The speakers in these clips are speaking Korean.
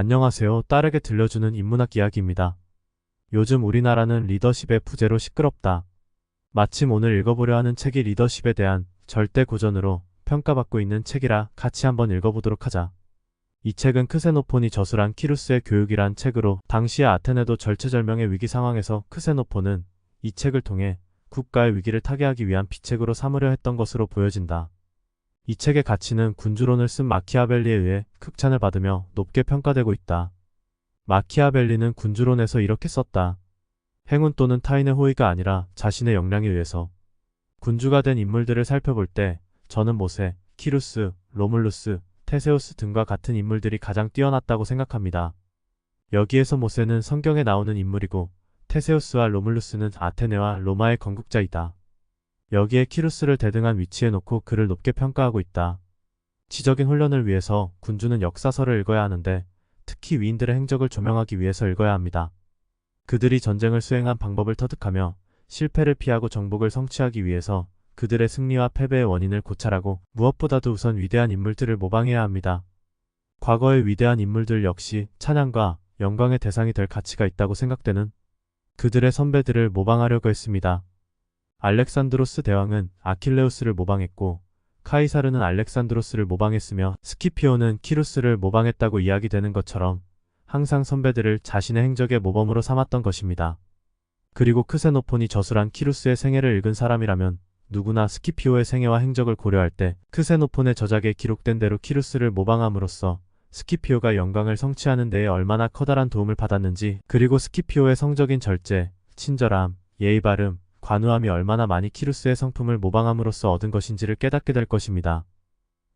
안녕하세요. 딸에게 들려주는 인문학 이야기입니다. 요즘 우리나라는 리더십의 부재로 시끄럽다. 마침 오늘 읽어보려 하는 책이 리더십에 대한 절대 고전으로 평가받고 있는 책이라 같이 한번 읽어보도록 하자. 이 책은 크세노폰이 저술한 키루스의 교육이란 책으로 당시의 아테네도 절체절명의 위기 상황에서 크세노폰은 이 책을 통해 국가의 위기를 타개하기 위한 비책으로 삼으려 했던 것으로 보여진다. 이 책의 가치는 군주론을 쓴 마키아벨리에 의해 극찬을 받으며 높게 평가되고 있다. 마키아벨리는 군주론에서 이렇게 썼다. 행운 또는 타인의 호의가 아니라 자신의 역량에 의해서. 군주가 된 인물들을 살펴볼 때 저는 모세, 키루스, 로물루스, 테세우스 등과 같은 인물들이 가장 뛰어났다고 생각합니다. 여기에서 모세는 성경에 나오는 인물이고 테세우스와 로물루스는 아테네와 로마의 건국자이다. 여기에 키루스를 대등한 위치에 놓고 그를 높게 평가하고 있다. 지적인 훈련을 위해서 군주는 역사서를 읽어야 하는데 특히 위인들의 행적을 조명하기 위해서 읽어야 합니다. 그들이 전쟁을 수행한 방법을 터득하며 실패를 피하고 정복을 성취하기 위해서 그들의 승리와 패배의 원인을 고찰하고 무엇보다도 우선 위대한 인물들을 모방해야 합니다. 과거의 위대한 인물들 역시 찬양과 영광의 대상이 될 가치가 있다고 생각되는 그들의 선배들을 모방하려고 했습니다. 알렉산드로스 대왕은 아킬레우스를 모방했고 카이사르는 알렉산드로스를 모방했으며 스키피오는 키루스를 모방했다고 이야기되는 것처럼 항상 선배들을 자신의 행적의 모범으로 삼았던 것입니다. 그리고 크세노폰이 저술한 키루스의 생애를 읽은 사람이라면 누구나 스키피오의 생애와 행적을 고려할 때 크세노폰의 저작에 기록된 대로 키루스를 모방함으로써 스키피오가 영광을 성취하는 데에 얼마나 커다란 도움을 받았는지, 그리고 스키피오의 성적인 절제, 친절함, 예의 바름, 관우함이 얼마나 많이 키루스의 성품을 모방함으로써 얻은 것인지를 깨닫게 될 것입니다.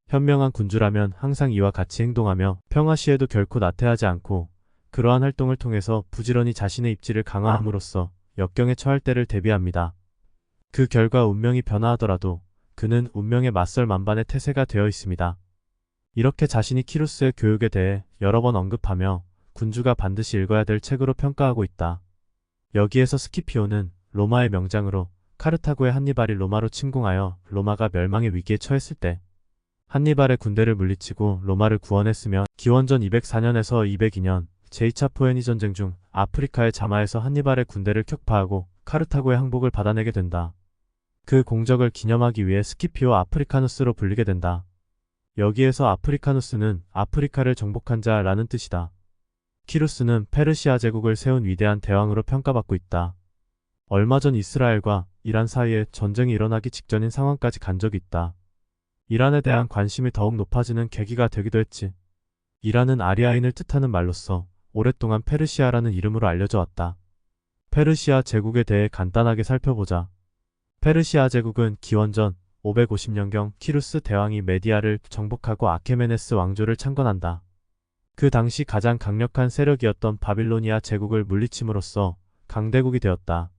현명한 군주라면 항상 이와 같이 행동하며 평화 시에도 결코 나태하지 않고 그러한 활동을 통해서 부지런히 자신의 입지를 강화함으로써 역경에 처할 때를 대비합니다. 그 결과 운명이 변화하더라도 그는 운명에 맞설 만반의 태세가 되어 있습니다. 이렇게 자신이 키루스의 교육에 대해 여러 번 언급하며 군주가 반드시 읽어야 될 책으로 평가하고 있다. 여기에서 스키피오는 로마의 명장으로 카르타고의 한니발이 로마로 침공하여 로마가 멸망의 위기에 처했을 때 한니발의 군대를 물리치고 로마를 구원했으며 기원전 204년에서 202년 제2차 포에니 전쟁 중 아프리카의 자마에서 한니발의 군대를 격파하고 카르타고의 항복을 받아내게 된다. 그 공적을 기념하기 위해 스키피오 아프리카누스로 불리게 된다. 여기에서 아프리카누스는 아프리카를 정복한 자라는 뜻이다. 키루스는 페르시아 제국을 세운 위대한 대왕으로 평가받고 있다. 얼마 전 이스라엘과 이란 사이에 전쟁이 일어나기 직전인 상황까지 간 적이 있다. 이란에 대한 관심이 더욱 높아지는 계기가 되기도 했지. 이란은 아리아인을 뜻하는 말로써 오랫동안 페르시아라는 이름으로 알려져 왔다. 페르시아 제국에 대해 간단하게 살펴보자. 페르시아 제국은 기원전 550년경 키루스 대왕이 메디아를 정복하고 아케메네스 왕조를 창건한다. 그 당시 가장 강력한 세력이었던 바빌로니아 제국을 물리침으로써 강대국이 되었다.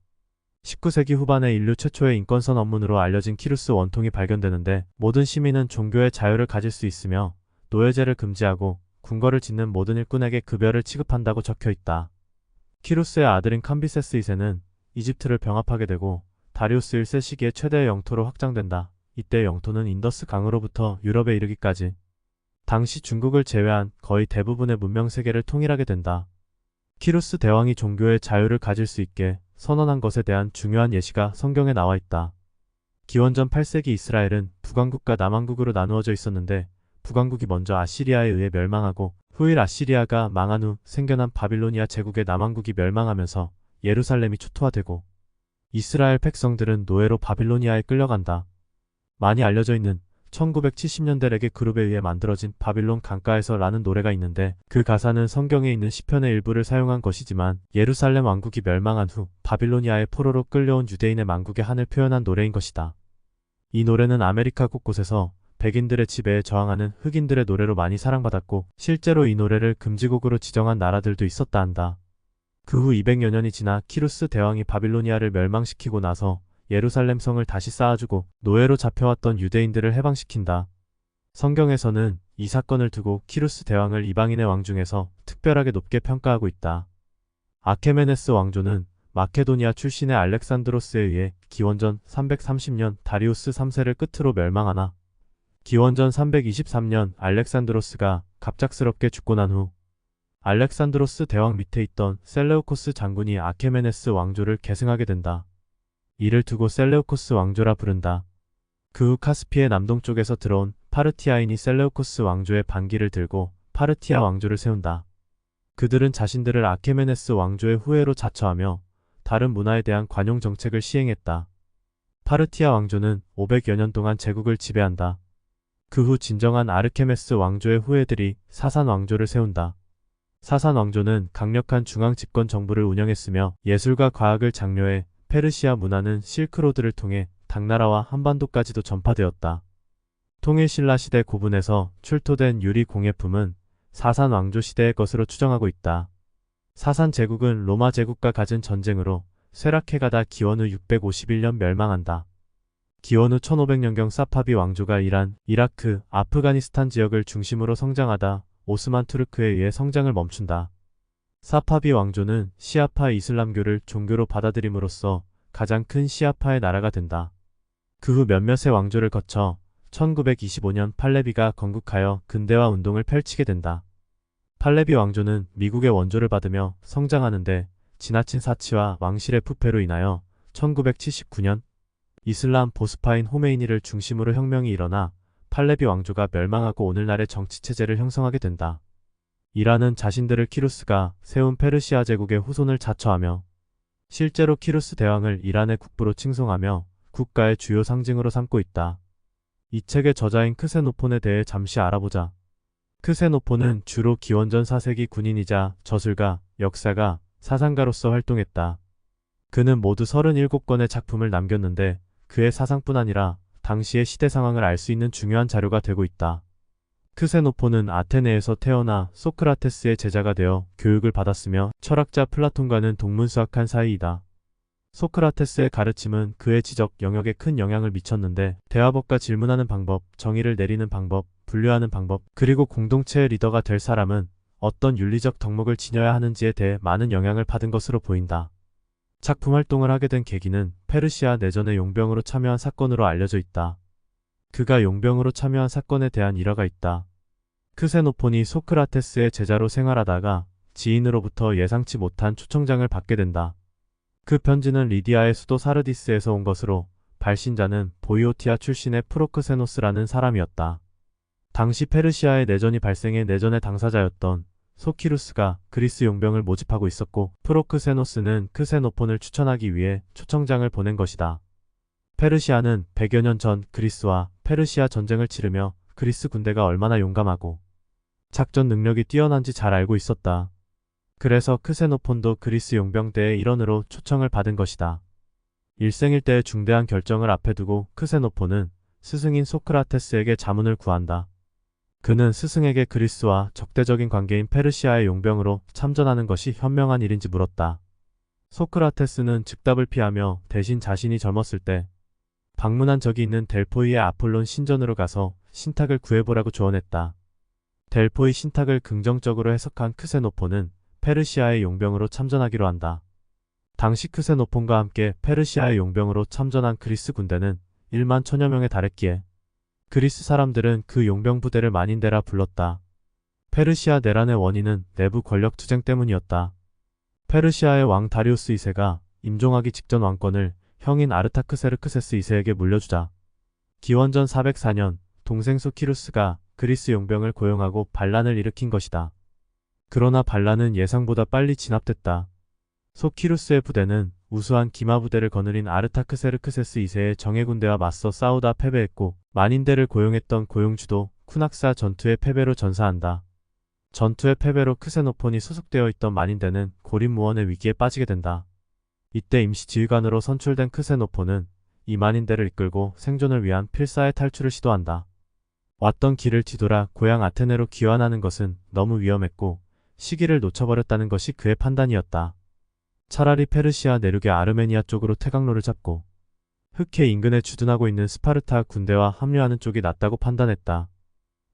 19세기 후반에 인류 최초의 인권선 업문으로 알려진 키루스 원통이 발견되는데 모든 시민은 종교의 자유를 가질 수 있으며 노예제를 금지하고 궁궐을 짓는 모든 일꾼에게 급여를 취급한다고 적혀있다. 키루스의 아들인 캄비세스 2세는 이집트를 병합하게 되고 다리우스 1세 시기에 최대의 영토로 확장된다. 이때 영토는 인더스 강으로부터 유럽에 이르기까지 당시 중국을 제외한 거의 대부분의 문명세계를 통일하게 된다. 키루스 대왕이 종교의 자유를 가질 수 있게 선언한 것에 대한 중요한 예시가 성경에 나와 있다. 기원전 8세기 이스라엘은 북왕국과 남왕국으로 나누어져 있었는데 북왕국이 먼저 아시리아에 의해 멸망하고 후일 아시리아가 망한 후 생겨난 바빌로니아 제국의 남왕국이 멸망하면서 예루살렘이 초토화되고 이스라엘 백성들은 노예로 바빌로니아에 끌려간다. 많이 알려져 있는 1970년대 레게 그룹에 의해 만들어진 바빌론 강가에서 라는 노래가 있는데 그 가사는 성경에 있는 시편의 일부를 사용한 것이지만 예루살렘 왕국이 멸망한 후 바빌로니아의 포로로 끌려온 유대인의 만국의 한을 표현한 노래인 것이다. 이 노래는 아메리카 곳곳에서 백인들의 지배에 저항하는 흑인들의 노래로 많이 사랑받았고 실제로 이 노래를 금지곡으로 지정한 나라들도 있었다 한다. 그 후 200여 년이 지나 키루스 대왕이 바빌로니아를 멸망시키고 나서 예루살렘 성을 다시 쌓아주고 노예로 잡혀왔던 유대인들을 해방시킨다. 성경에서는 이 사건을 두고 키루스 대왕을 이방인의 왕 중에서 특별하게 높게 평가하고 있다. 아케메네스 왕조는 마케도니아 출신의 알렉산드로스에 의해 기원전 330년 다리우스 3세를 끝으로 멸망하나 기원전 323년 알렉산드로스가 갑작스럽게 죽고 난 후 알렉산드로스 대왕 밑에 있던 셀레우코스 장군이 아케메네스 왕조를 계승하게 된다. 이를 두고 셀레우코스 왕조라 부른다. 그 후 카스피의 남동쪽에서 들어온 파르티아인이 셀레우코스 왕조의 반기를 들고 파르티아 왕조를 세운다. 그들은 자신들을 아케메네스 왕조의 후예로 자처하며 다른 문화에 대한 관용 정책을 시행했다. 파르티아 왕조는 500여 년 동안 제국을 지배한다. 그 후 진정한 아르케메스 왕조의 후예들이 사산 왕조를 세운다. 사산 왕조는 강력한 중앙 집권 정부를 운영했으며 예술과 과학을 장려해 페르시아 문화는 실크로드를 통해 당나라와 한반도까지도 전파되었다. 통일신라 시대 고분에서 출토된 유리 공예품은 사산 왕조 시대의 것으로 추정하고 있다. 사산 제국은 로마 제국과 갖은 전쟁으로 쇠락해가다 기원후 651년 멸망한다. 기원후 1500년경 사파비 왕조가 이란, 이라크, 아프가니스탄 지역을 중심으로 성장하다 오스만 투르크에 의해 성장을 멈춘다. 사파비 왕조는 시아파 이슬람교를 종교로 받아들임으로써 가장 큰 시아파의 나라가 된다. 그 후 몇몇의 왕조를 거쳐 1925년 팔레비가 건국하여 근대화 운동을 펼치게 된다. 팔레비 왕조는 미국의 원조를 받으며 성장하는데 지나친 사치와 왕실의 부패로 인하여 1979년 이슬람 보스파인 호메이니를 중심으로 혁명이 일어나 팔레비 왕조가 멸망하고 오늘날의 정치체제를 형성하게 된다. 이란은 자신들을 키루스가 세운 페르시아 제국의 후손을 자처하며 실제로 키루스 대왕을 이란의 국부로 칭송하며 국가의 주요 상징으로 삼고 있다. 이 책의 저자인 크세노폰에 대해 잠시 알아보자. 크세노폰은 주로 기원전 4세기 군인이자 저술가, 역사가, 사상가로서 활동했다. 그는 모두 37권의 작품을 남겼는데 그의 사상뿐 아니라 당시의 시대 상황을 알 수 있는 중요한 자료가 되고 있다. 크세노폰은 아테네에서 태어나 소크라테스의 제자가 되어 교육을 받았으며 철학자 플라톤과는 동문수학한 사이이다. 소크라테스의 가르침은 그의 지적 영역에 큰 영향을 미쳤는데 대화법과 질문하는 방법, 정의를 내리는 방법, 분류하는 방법, 그리고 공동체의 리더가 될 사람은 어떤 윤리적 덕목을 지녀야 하는지에 대해 많은 영향을 받은 것으로 보인다. 작품 활동을 하게 된 계기는 페르시아 내전의 용병으로 참여한 사건으로 알려져 있다. 그가 용병으로 참여한 사건에 대한 일화가 있다. 크세노폰이 소크라테스의 제자로 생활하다가 지인으로부터 예상치 못한 초청장을 받게 된다. 그 편지는 리디아의 수도 사르디스에서 온 것으로 발신자는 보이오티아 출신의 프로크세노스라는 사람이었다. 당시 페르시아의 내전이 발생해 내전의 당사자였던 소키루스가 그리스 용병을 모집하고 있었고 프로크세노스는 크세노폰을 추천하기 위해 초청장을 보낸 것이다. 페르시아는 100여 년 전 그리스와 페르시아 전쟁을 치르며 그리스 군대가 얼마나 용감하고 작전 능력이 뛰어난지 잘 알고 있었다. 그래서 크세노폰도 그리스 용병대의 일원으로 초청을 받은 것이다. 일생일대의 중대한 결정을 앞에 두고 크세노폰은 스승인 소크라테스에게 자문을 구한다. 그는 스승에게 그리스와 적대적인 관계인 페르시아의 용병으로 참전하는 것이 현명한 일인지 물었다. 소크라테스는 즉답을 피하며 대신 자신이 젊었을 때 방문한 적이 있는 델포이의 아폴론 신전으로 가서 신탁을 구해보라고 조언했다. 델포이 신탁을 긍정적으로 해석한 크세노폰은 페르시아의 용병으로 참전하기로 한다. 당시 크세노폰과 함께 페르시아의 용병으로 참전한 그리스 군대는 1만 1000여 명에 달했기에 그리스 사람들은 그 용병 부대를 마닌데라 불렀다. 페르시아 내란의 원인은 내부 권력 투쟁 때문이었다. 페르시아의 왕 다리우스 2세가 임종하기 직전 왕권을 형인 아르타크세르크세스 2세에게 물려주자 기원전 404년 동생 소키루스가 그리스 용병을 고용하고 반란을 일으킨 것이다. 그러나 반란은 예상보다 빨리 진압됐다. 소키루스의 부대는 우수한 기마 부대를 거느린 아르타크세르크세스 2세의 정예군대와 맞서 싸우다 패배했고 만인대를 고용했던 고용주도 쿠낙사 전투의 패배로 전사한다. 전투의 패배로 크세노폰이 소속되어 있던 만인대는 고립무원의 위기에 빠지게 된다. 이때 임시 지휘관으로 선출된 크세노폰은 이 만인대를 이끌고 생존을 위한 필사의 탈출을 시도한다. 왔던 길을 뒤돌아 고향 아테네로 귀환하는 것은 너무 위험했고 시기를 놓쳐버렸다는 것이 그의 판단이었다. 차라리 페르시아 내륙의 아르메니아 쪽으로 태강로를 잡고 흑해 인근에 주둔하고 있는 스파르타 군대와 합류하는 쪽이 낫다고 판단했다.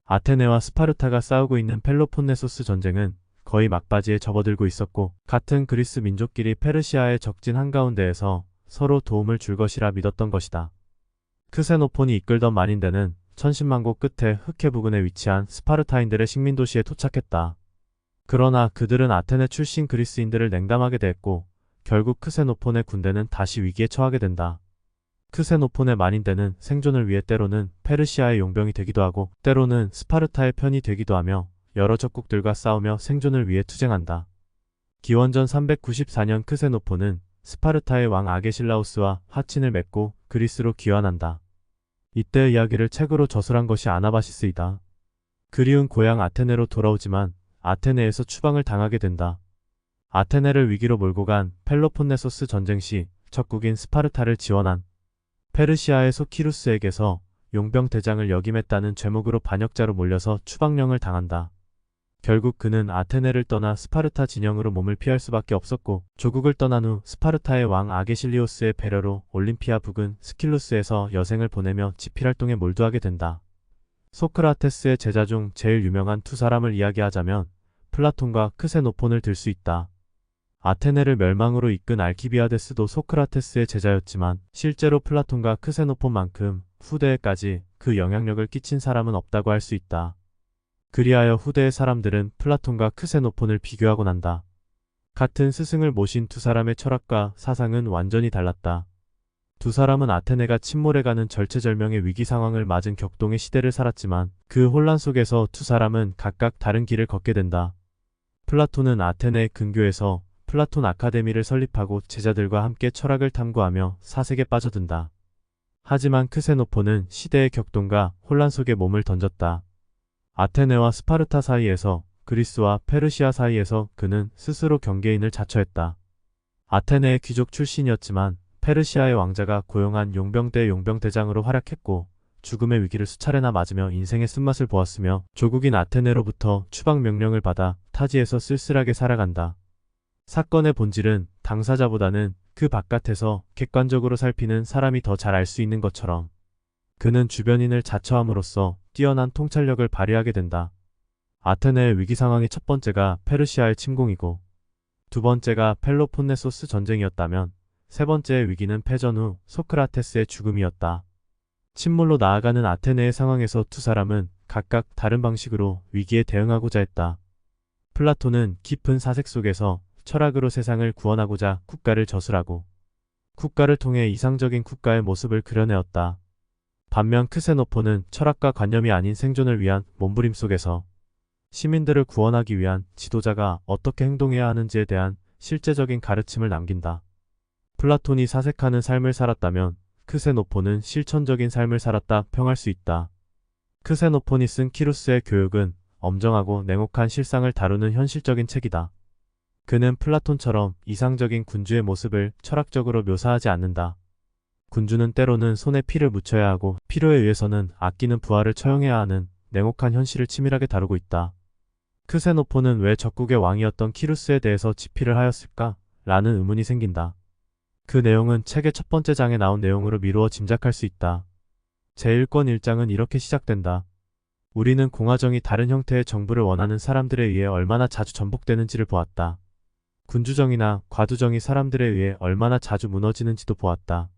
아테네와 스파르타가 싸우고 있는 펠로폰네소스 전쟁은 거의 막바지에 접어들고 있었고 같은 그리스 민족끼리 페르시아의 적진 한가운데에서 서로 도움을 줄 것이라 믿었던 것이다. 크세노폰이 이끌던 만인대는 천신만고 끝에 흑해 부근에 위치한 스파르타인들의 식민도시에 도착했다. 그러나 그들은 아테네 출신 그리스인들을 냉담하게 대했고 결국 크세노폰의 군대는 다시 위기에 처하게 된다. 크세노폰의 만인대는 생존을 위해 때로는 페르시아의 용병이 되기도 하고 때로는 스파르타의 편이 되기도 하며 여러 적국들과 싸우며 생존을 위해 투쟁한다. 기원전 394년 크세노폰은 스파르타의 왕 아게실라우스와 화친을 맺고 그리스로 귀환한다. 이때의 이야기를 책으로 저술한 것이 아나바시스이다. 그리운 고향 아테네로 돌아오지만 아테네에서 추방을 당하게 된다. 아테네를 위기로 몰고 간 펠로폰네소스 전쟁 시 적국인 스파르타를 지원한 페르시아의 소키루스에게서 용병 대장을 역임했다는 죄목으로 반역자로 몰려서 추방령을 당한다. 결국 그는 아테네를 떠나 스파르타 진영으로 몸을 피할 수밖에 없었고 조국을 떠난 후 스파르타의 왕 아게실리오스의 배려로 올림피아 부근 스킬루스에서 여생을 보내며 지필활동에 몰두하게 된다. 소크라테스의 제자 중 제일 유명한 두 사람을 이야기하자면 플라톤과 크세노폰을 들 수 있다. 아테네를 멸망으로 이끈 알키비아데스도 소크라테스의 제자였지만 실제로 플라톤과 크세노폰만큼 후대에까지 그 영향력을 끼친 사람은 없다고 할 수 있다. 그리하여 후대의 사람들은 플라톤과 크세노폰을 비교하곤 한다. 같은 스승을 모신 두 사람의 철학과 사상은 완전히 달랐다. 두 사람은 아테네가 침몰해가는 절체절명의 위기 상황을 맞은 격동의 시대를 살았지만 그 혼란 속에서 두 사람은 각각 다른 길을 걷게 된다. 플라톤은 아테네 근교에서 플라톤 아카데미를 설립하고 제자들과 함께 철학을 탐구하며 사색에 빠져든다. 하지만 크세노폰은 시대의 격동과 혼란 속에 몸을 던졌다. 아테네와 스파르타 사이에서 그리스와 페르시아 사이에서 그는 스스로 경계인을 자처했다. 아테네의 귀족 출신이었지만 페르시아의 왕자가 고용한 용병대 용병대장으로 활약했고 죽음의 위기를 수차례나 맞으며 인생의 쓴맛을 보았으며 조국인 아테네로부터 추방 명령을 받아 타지에서 쓸쓸하게 살아간다. 사건의 본질은 당사자보다는 그 바깥에서 객관적으로 살피는 사람이 더 잘 알 수 있는 것처럼 그는 주변인을 자처함으로써 뛰어난 통찰력을 발휘하게 된다. 아테네의 위기 상황의 첫 번째가 페르시아의 침공이고 두 번째가 펠로폰네소스 전쟁이었다면 세 번째의 위기는 패전 후 소크라테스의 죽음이었다. 침몰로 나아가는 아테네의 상황에서 두 사람은 각각 다른 방식으로 위기에 대응하고자 했다. 플라톤은 깊은 사색 속에서 철학으로 세상을 구원하고자 국가를 저술하고 국가를 통해 이상적인 국가의 모습을 그려내었다. 반면 크세노폰은 철학과 관념이 아닌 생존을 위한 몸부림 속에서 시민들을 구원하기 위한 지도자가 어떻게 행동해야 하는지에 대한 실제적인 가르침을 남긴다. 플라톤이 사색하는 삶을 살았다면 크세노폰은 실천적인 삶을 살았다 평할 수 있다. 크세노폰이 쓴 키루스의 교육은 엄정하고 냉혹한 실상을 다루는 현실적인 책이다. 그는 플라톤처럼 이상적인 군주의 모습을 철학적으로 묘사하지 않는다. 군주는 때로는 손에 피를 묻혀야 하고 필요에 의해서는 아끼는 부하를 처형해야 하는 냉혹한 현실을 치밀하게 다루고 있다. 크세노폰은 왜 적국의 왕이었던 키루스에 대해서 지필을 하였을까? 라는 의문이 생긴다. 그 내용은 책의 첫 번째 장에 나온 내용으로 미루어 짐작할 수 있다. 제1권 1장은 이렇게 시작된다. 우리는 공화정이 다른 형태의 정부를 원하는 사람들에 의해 얼마나 자주 전복되는지를 보았다. 군주정이나 과두정이 사람들에 의해 얼마나 자주 무너지는지도 보았다.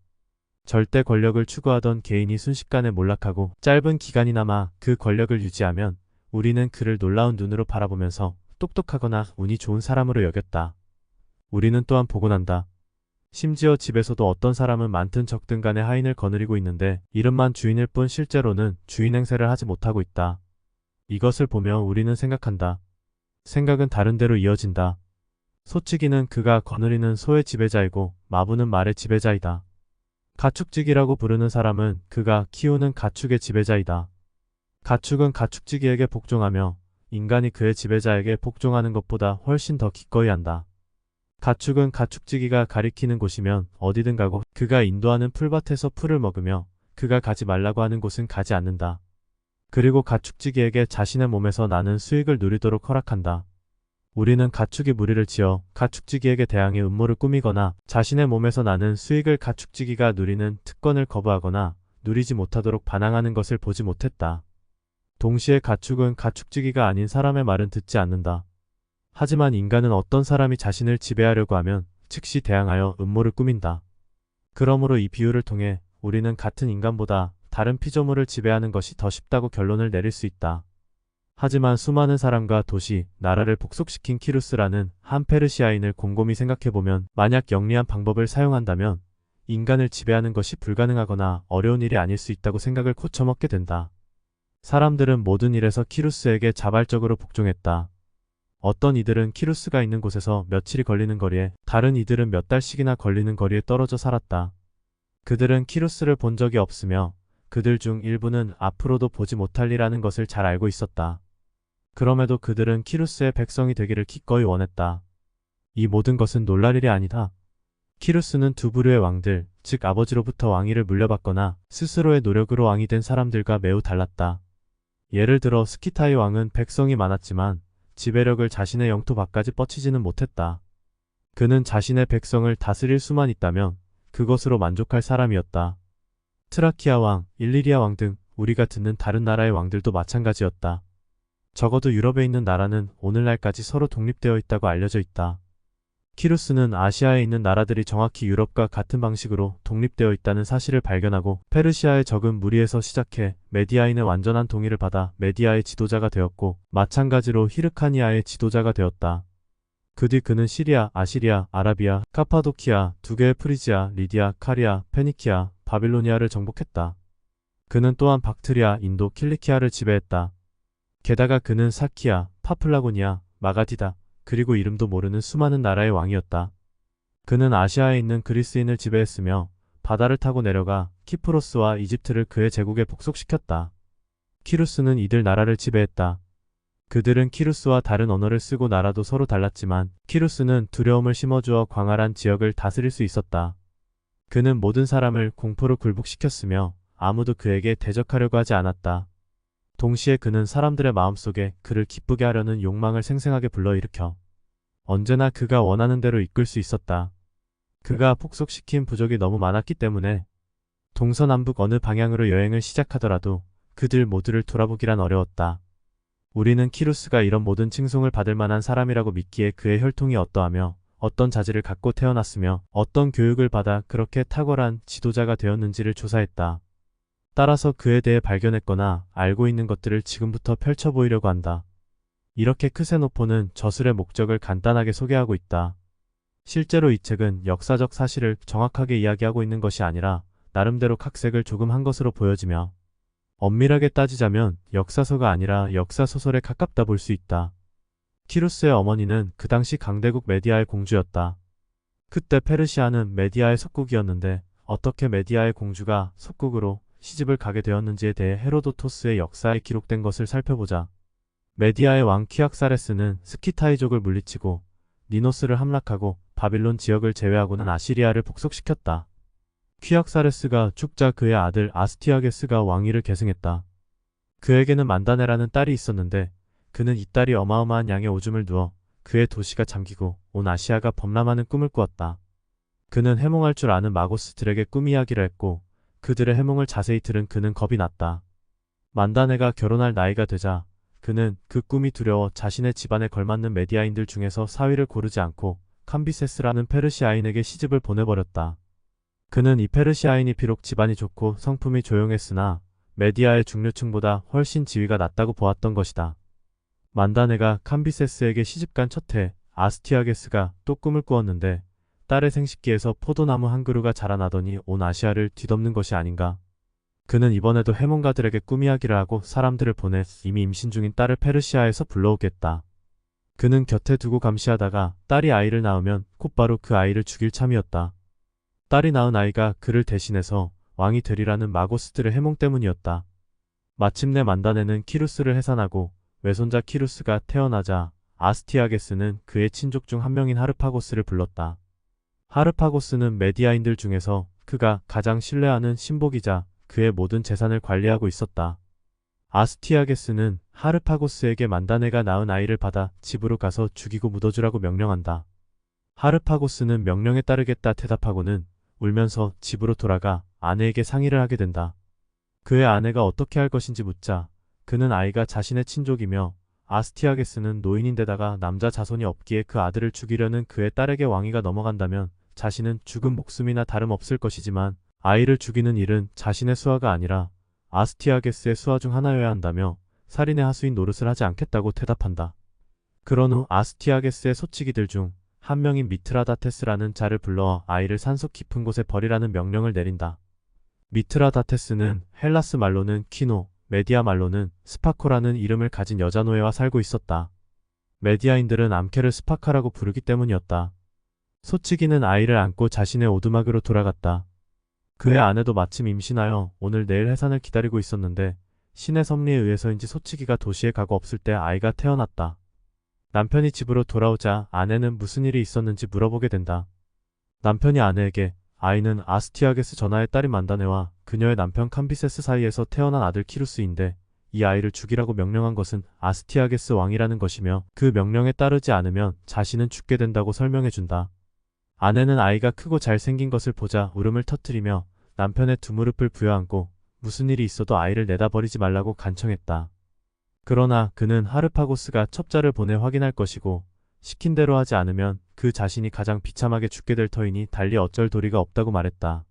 절대 권력을 추구하던 개인이 순식간에 몰락하고 짧은 기간이나마 그 권력을 유지하면 우리는 그를 놀라운 눈으로 바라보면서 똑똑하거나 운이 좋은 사람으로 여겼다. 우리는 또한 보곤 한다. 심지어 집에서도 어떤 사람은 많든 적든 간에 하인을 거느리고 있는데 이름만 주인일 뿐 실제로는 주인 행세를 하지 못하고 있다. 이것을 보며 우리는 생각한다. 생각은 다른 데로 이어진다. 소치기는 그가 거느리는 소의 지배자이고 마부는 말의 지배자이다. 가축직이라고 부르는 사람은 그가 키우는 가축의 지배자이다. 가축은 가축지기에게 복종하며 인간이 그의 지배자에게 복종하는 것보다 훨씬 더 기꺼이 한다. 가축은 가축지기가 가리키는 곳이면 어디든 가고 그가 인도하는 풀밭에서 풀을 먹으며 그가 가지 말라고 하는 곳은 가지 않는다. 그리고 가축지기에게 자신의 몸에서 나는 수익을 누리도록 허락한다. 우리는 가축이 무리를 지어 가축지기에게 대항해 음모를 꾸미거나 자신의 몸에서 나는 수익을 가축지기가 누리는 특권을 거부하거나 누리지 못하도록 반항하는 것을 보지 못했다. 동시에 가축은 가축지기가 아닌 사람의 말은 듣지 않는다. 하지만 인간은 어떤 사람이 자신을 지배하려고 하면 즉시 대항하여 음모를 꾸민다. 그러므로 이 비유를 통해 우리는 같은 인간보다 다른 피조물을 지배하는 것이 더 쉽다고 결론을 내릴 수 있다. 하지만 수많은 사람과 도시, 나라를 복속시킨 키루스라는 한 페르시아인을 곰곰이 생각해보면 만약 영리한 방법을 사용한다면 인간을 지배하는 것이 불가능하거나 어려운 일이 아닐 수 있다고 생각을 고쳐먹게 된다. 사람들은 모든 일에서 키루스에게 자발적으로 복종했다. 어떤 이들은 키루스가 있는 곳에서 며칠이 걸리는 거리에, 다른 이들은 몇 달씩이나 걸리는 거리에 떨어져 살았다. 그들은 키루스를 본 적이 없으며 그들 중 일부는 앞으로도 보지 못할리라는 것을 잘 알고 있었다. 그럼에도 그들은 키루스의 백성이 되기를 기꺼이 원했다. 이 모든 것은 놀랄 일이 아니다. 키루스는 두 부류의 왕들, 즉 아버지로부터 왕위를 물려받거나 스스로의 노력으로 왕이 된 사람들과 매우 달랐다. 예를 들어 스키타이 왕은 백성이 많았지만 지배력을 자신의 영토 밖까지 뻗치지는 못했다. 그는 자신의 백성을 다스릴 수만 있다면 그것으로 만족할 사람이었다. 트라키아 왕, 일리리아 왕 등 우리가 듣는 다른 나라의 왕들도 마찬가지였다. 적어도 유럽에 있는 나라는 오늘날까지 서로 독립되어 있다고 알려져 있다. 키루스는 아시아에 있는 나라들이 정확히 유럽과 같은 방식으로 독립되어 있다는 사실을 발견하고 페르시아의 적은 무리에서 시작해 메디아인의 완전한 동의를 받아 메디아의 지도자가 되었고 마찬가지로 히르카니아의 지도자가 되었다. 그 뒤 그는 시리아, 아시리아, 아라비아, 카파도키아, 두 개의 프리지아, 리디아, 카리아, 페니키아, 바빌로니아를 정복했다. 그는 또한 박트리아, 인도, 킬리키아를 지배했다. 게다가 그는 사키아, 파플라고니아, 마가디다, 그리고 이름도 모르는 수많은 나라의 왕이었다. 그는 아시아에 있는 그리스인을 지배했으며 바다를 타고 내려가 키프로스와 이집트를 그의 제국에 복속시켰다. 키루스는 이들 나라를 지배했다. 그들은 키루스와 다른 언어를 쓰고 나라도 서로 달랐지만 키루스는 두려움을 심어주어 광활한 지역을 다스릴 수 있었다. 그는 모든 사람을 공포로 굴복시켰으며 아무도 그에게 대적하려고 하지 않았다. 동시에 그는 사람들의 마음속에 그를 기쁘게 하려는 욕망을 생생하게 불러일으켜 언제나 그가 원하는 대로 이끌 수 있었다. 그가 복속시킨 부족이 너무 많았기 때문에 동서남북 어느 방향으로 여행을 시작하더라도 그들 모두를 돌아보기란 어려웠다. 우리는 키루스가 이런 모든 칭송을 받을 만한 사람이라고 믿기에 그의 혈통이 어떠하며 어떤 자질을 갖고 태어났으며 어떤 교육을 받아 그렇게 탁월한 지도자가 되었는지를 조사했다. 따라서 그에 대해 발견했거나 알고 있는 것들을 지금부터 펼쳐 보이려고 한다. 이렇게 크세노포는 저술의 목적을 간단하게 소개하고 있다. 실제로 이 책은 역사적 사실을 정확하게 이야기하고 있는 것이 아니라 나름대로 각색을 조금 한 것으로 보여지며 엄밀하게 따지자면 역사서가 아니라 역사소설에 가깝다 볼 수 있다. 키루스의 어머니는 그 당시 강대국 메디아의 공주였다. 그때 페르시아는 메디아의 속국이었는데 어떻게 메디아의 공주가 속국으로 시집을 가게 되었는지에 대해 헤로도토스의 역사에 기록된 것을 살펴보자. 메디아의 왕 퀴악사레스는 스키타이족을 물리치고 니노스를 함락하고 바빌론 지역을 제외하고는 아시리아를 복속시켰다. 퀴악사레스가 죽자 그의 아들 아스티아게스가 왕위를 계승했다. 그에게는 만다네라는 딸이 있었는데 그는 이 딸이 어마어마한 양의 오줌을 누어 그의 도시가 잠기고 온 아시아가 범람하는 꿈을 꾸었다. 그는 해몽할 줄 아는 마고스들에게 꿈 이야기를 했고 그들의 해몽을 자세히 들은 그는 겁이 났다. 만다네가 결혼할 나이가 되자 그는 그 꿈이 두려워 자신의 집안에 걸맞는 메디아인들 중에서 사위를 고르지 않고 캄비세스라는 페르시아인에게 시집을 보내버렸다. 그는 이 페르시아인이 비록 집안이 좋고 성품이 조용했으나 메디아의 중류층보다 훨씬 지위가 낮다고 보았던 것이다. 만다네가 캄비세스에게 시집간 첫 해 아스티아게스가 또 꿈을 꾸었는데 딸의 생식기에서 포도나무 한 그루가 자라나더니 온 아시아를 뒤덮는 것이 아닌가. 그는 이번에도 해몽가들에게 꿈 이야기를 하고 사람들을 보내 이미 임신 중인 딸을 페르시아에서 불러오겠다. 그는 곁에 두고 감시하다가 딸이 아이를 낳으면 곧바로 그 아이를 죽일 참이었다. 딸이 낳은 아이가 그를 대신해서 왕이 되리라는 마고스들의 해몽 때문이었다. 마침내 만다네는 키루스를 해산하고 외손자 키루스가 태어나자 아스티아게스는 그의 친족 중 한 명인 하르파고스를 불렀다. 하르파고스는 메디아인들 중에서 그가 가장 신뢰하는 신복이자 그의 모든 재산을 관리하고 있었다. 아스티아게스는 하르파고스에게 만다네가 낳은 아이를 받아 집으로 가서 죽이고 묻어주라고 명령한다. 하르파고스는 명령에 따르겠다 대답하고는 울면서 집으로 돌아가 아내에게 상의를 하게 된다. 그의 아내가 어떻게 할 것인지 묻자 그는 아이가 자신의 친족이며 아스티아게스는 노인인데다가 남자 자손이 없기에 그 아들을 죽이려는 그의 딸에게 왕위가 넘어간다면 자신은 죽은 목숨이나 다름없을 것이지만 아이를 죽이는 일은 자신의 수하가 아니라 아스티아게스의 수하 중 하나여야 한다며 살인의 하수인 노릇을 하지 않겠다고 대답한다. 그런 후 아스티아게스의 소치기들 중 한 명인 미트라다테스라는 자를 불러 아이를 산속 깊은 곳에 버리라는 명령을 내린다. 미트라다테스는 헬라스 말로는 키노, 메디아 말로는 스파코라는 이름을 가진 여자 노예와 살고 있었다. 메디아인들은 암캐를 스파카라고 부르기 때문이었다. 소치기는 아이를 안고 자신의 오두막으로 돌아갔다. 그의 아내도 마침 임신하여 오늘 내일 해산을 기다리고 있었는데 신의 섭리에 의해서인지 소치기가 도시에 가고 없을 때 아이가 태어났다. 남편이 집으로 돌아오자 아내는 무슨 일이 있었는지 물어보게 된다. 남편이 아내에게 아이는 아스티아게스 전하의 딸인 만다네와 그녀의 남편 캄비세스 사이에서 태어난 아들 키루스인데 이 아이를 죽이라고 명령한 것은 아스티아게스 왕이라는 것이며 그 명령에 따르지 않으면 자신은 죽게 된다고 설명해준다. 아내는 아이가 크고 잘생긴 것을 보자 울음을 터뜨리며 남편의 두 무릎을 부여안고 무슨 일이 있어도 아이를 내다버리지 말라고 간청했다. 그러나 그는 하르파고스가 첩자를 보내 확인할 것이고 시킨 대로 하지 않으면 그 자신이 가장 비참하게 죽게 될 터이니 달리 어쩔 도리가 없다고 말했다.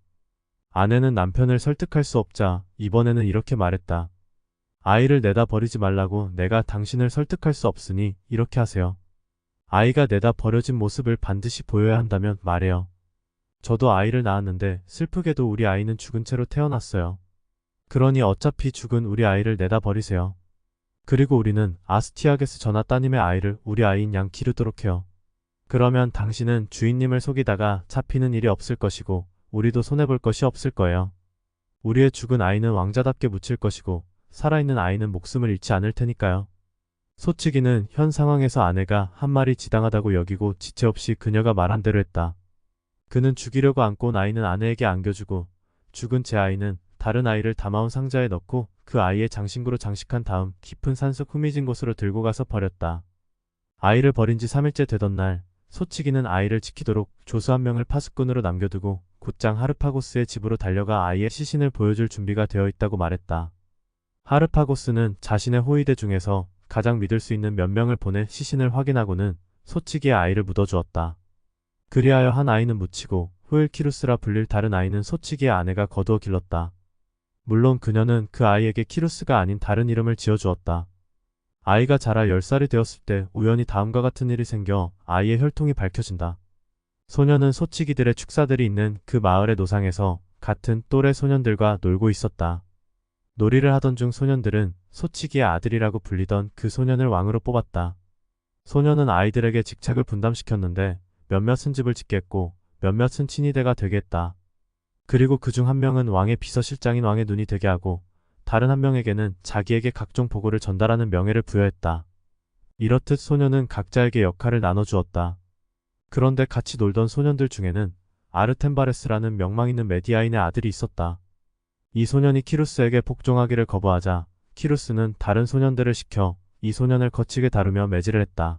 아내는 남편을 설득할 수 없자 이번에는 이렇게 말했다. 아이를 내다 버리지 말라고 내가 당신을 설득할 수 없으니 이렇게 하세요. 아이가 내다 버려진 모습을 반드시 보여야 한다면 말해요. 저도 아이를 낳았는데 슬프게도 우리 아이는 죽은 채로 태어났어요. 그러니 어차피 죽은 우리 아이를 내다 버리세요. 그리고 우리는 아스티아게스 전하 따님의 아이를 우리 아이인 양 기르도록 해요. 그러면 당신은 주인님을 속이다가 잡히는 일이 없을 것이고 우리도 손해볼 것이 없을 거예요. 우리의 죽은 아이는 왕자답게 묻힐 것이고 살아있는 아이는 목숨을 잃지 않을 테니까요. 소치기는 현 상황에서 아내가 한 말이 지당하다고 여기고 지체 없이 그녀가 말한 대로 했다. 그는 죽이려고 안고 온 아이는 아내에게 안겨주고 죽은 제 아이는 다른 아이를 담아온 상자에 넣고 그 아이의 장신구로 장식한 다음 깊은 산속 후미진 곳으로 들고 가서 버렸다. 아이를 버린 지 3일째 되던 날 소치기는 아이를 지키도록 조수 한 명을 파수꾼으로 남겨두고 곧장 하르파고스의 집으로 달려가 아이의 시신을 보여줄 준비가 되어 있다고 말했다. 하르파고스는 자신의 호위대 중에서 가장 믿을 수 있는 몇 명을 보내 시신을 확인하고는 소치기의 아이를 묻어주었다. 그리하여 한 아이는 묻히고 후일키루스라 불릴 다른 아이는 소치기의 아내가 거두어 길렀다. 물론 그녀는 그 아이에게 키루스가 아닌 다른 이름을 지어주었다. 아이가 자라 10살이 되었을 때 우연히 다음과 같은 일이 생겨 아이의 혈통이 밝혀진다. 소녀는 소치기들의 축사들이 있는 그 마을의 노상에서 같은 또래 소년들과 놀고 있었다. 놀이를 하던 중 소년들은 소치기의 아들이라고 불리던 그 소년을 왕으로 뽑았다. 소년은 아이들에게 직책을 분담시켰는데 몇몇은 집을 짓겠고 몇몇은 친위대가 되게 했다. 그리고 그중 한 명은 왕의 비서실장인 왕의 눈이 되게 하고 다른 한 명에게는 자기에게 각종 보고를 전달하는 명예를 부여했다. 이렇듯 소년은 각자에게 역할을 나눠주었다. 그런데 같이 놀던 소년들 중에는 아르템바레스라는 명망 있는 메디아인의 아들이 있었다. 이 소년이 키루스에게 복종하기를 거부하자 키루스는 다른 소년들을 시켜 이 소년을 거칠게 다루며 매질을 했다.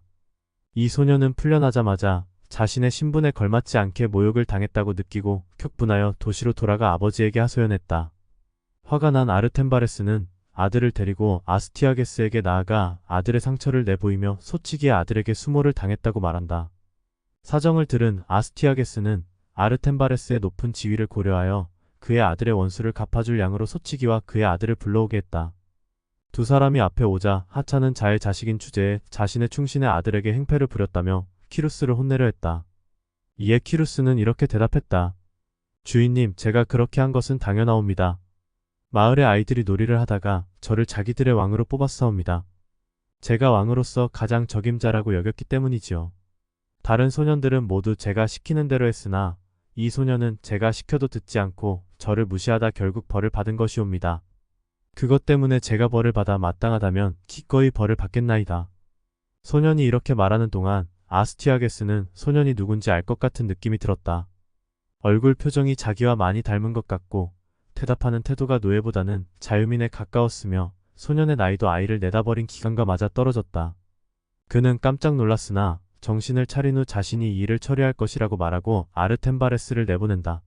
이 소년은 풀려나자마자 자신의 신분에 걸맞지 않게 모욕을 당했다고 느끼고 격분하여 도시로 돌아가 아버지에게 하소연했다. 화가 난 아르템바레스는 아들을 데리고 아스티아게스에게 나아가 아들의 상처를 내보이며 소치기의 아들에게 수모를 당했다고 말한다. 사정을 들은 아스티아게스는 아르템바레스의 높은 지위를 고려하여 그의 아들의 원수를 갚아줄 양으로 소치기와 그의 아들을 불러오게 했다. 두 사람이 앞에 오자 하차는 자의 자식인 주제에 자신의 충신의 아들에게 행패를 부렸다며 키루스를 혼내려 했다. 이에 키루스는 이렇게 대답했다. 주인님, 제가 그렇게 한 것은 당연하옵니다. 마을의 아이들이 놀이를 하다가 저를 자기들의 왕으로 뽑았사옵니다. 제가 왕으로서 가장 적임자라고 여겼기 때문이지요. 다른 소년들은 모두 제가 시키는 대로 했으나 이 소년은 제가 시켜도 듣지 않고 저를 무시하다 결국 벌을 받은 것이옵니다. 그것 때문에 제가 벌을 받아 마땅하다면 기꺼이 벌을 받겠나이다. 소년이 이렇게 말하는 동안 아스티아게스는 소년이 누군지 알 것 같은 느낌이 들었다. 얼굴 표정이 자기와 많이 닮은 것 같고 대답하는 태도가 노예보다는 자유민에 가까웠으며 소년의 나이도 아이를 내다버린 기간과 맞아 떨어졌다. 그는 깜짝 놀랐으나 정신을 차린 후 자신이 이 일을 처리할 것이라고 말하고 아르템바레스를 내보낸다.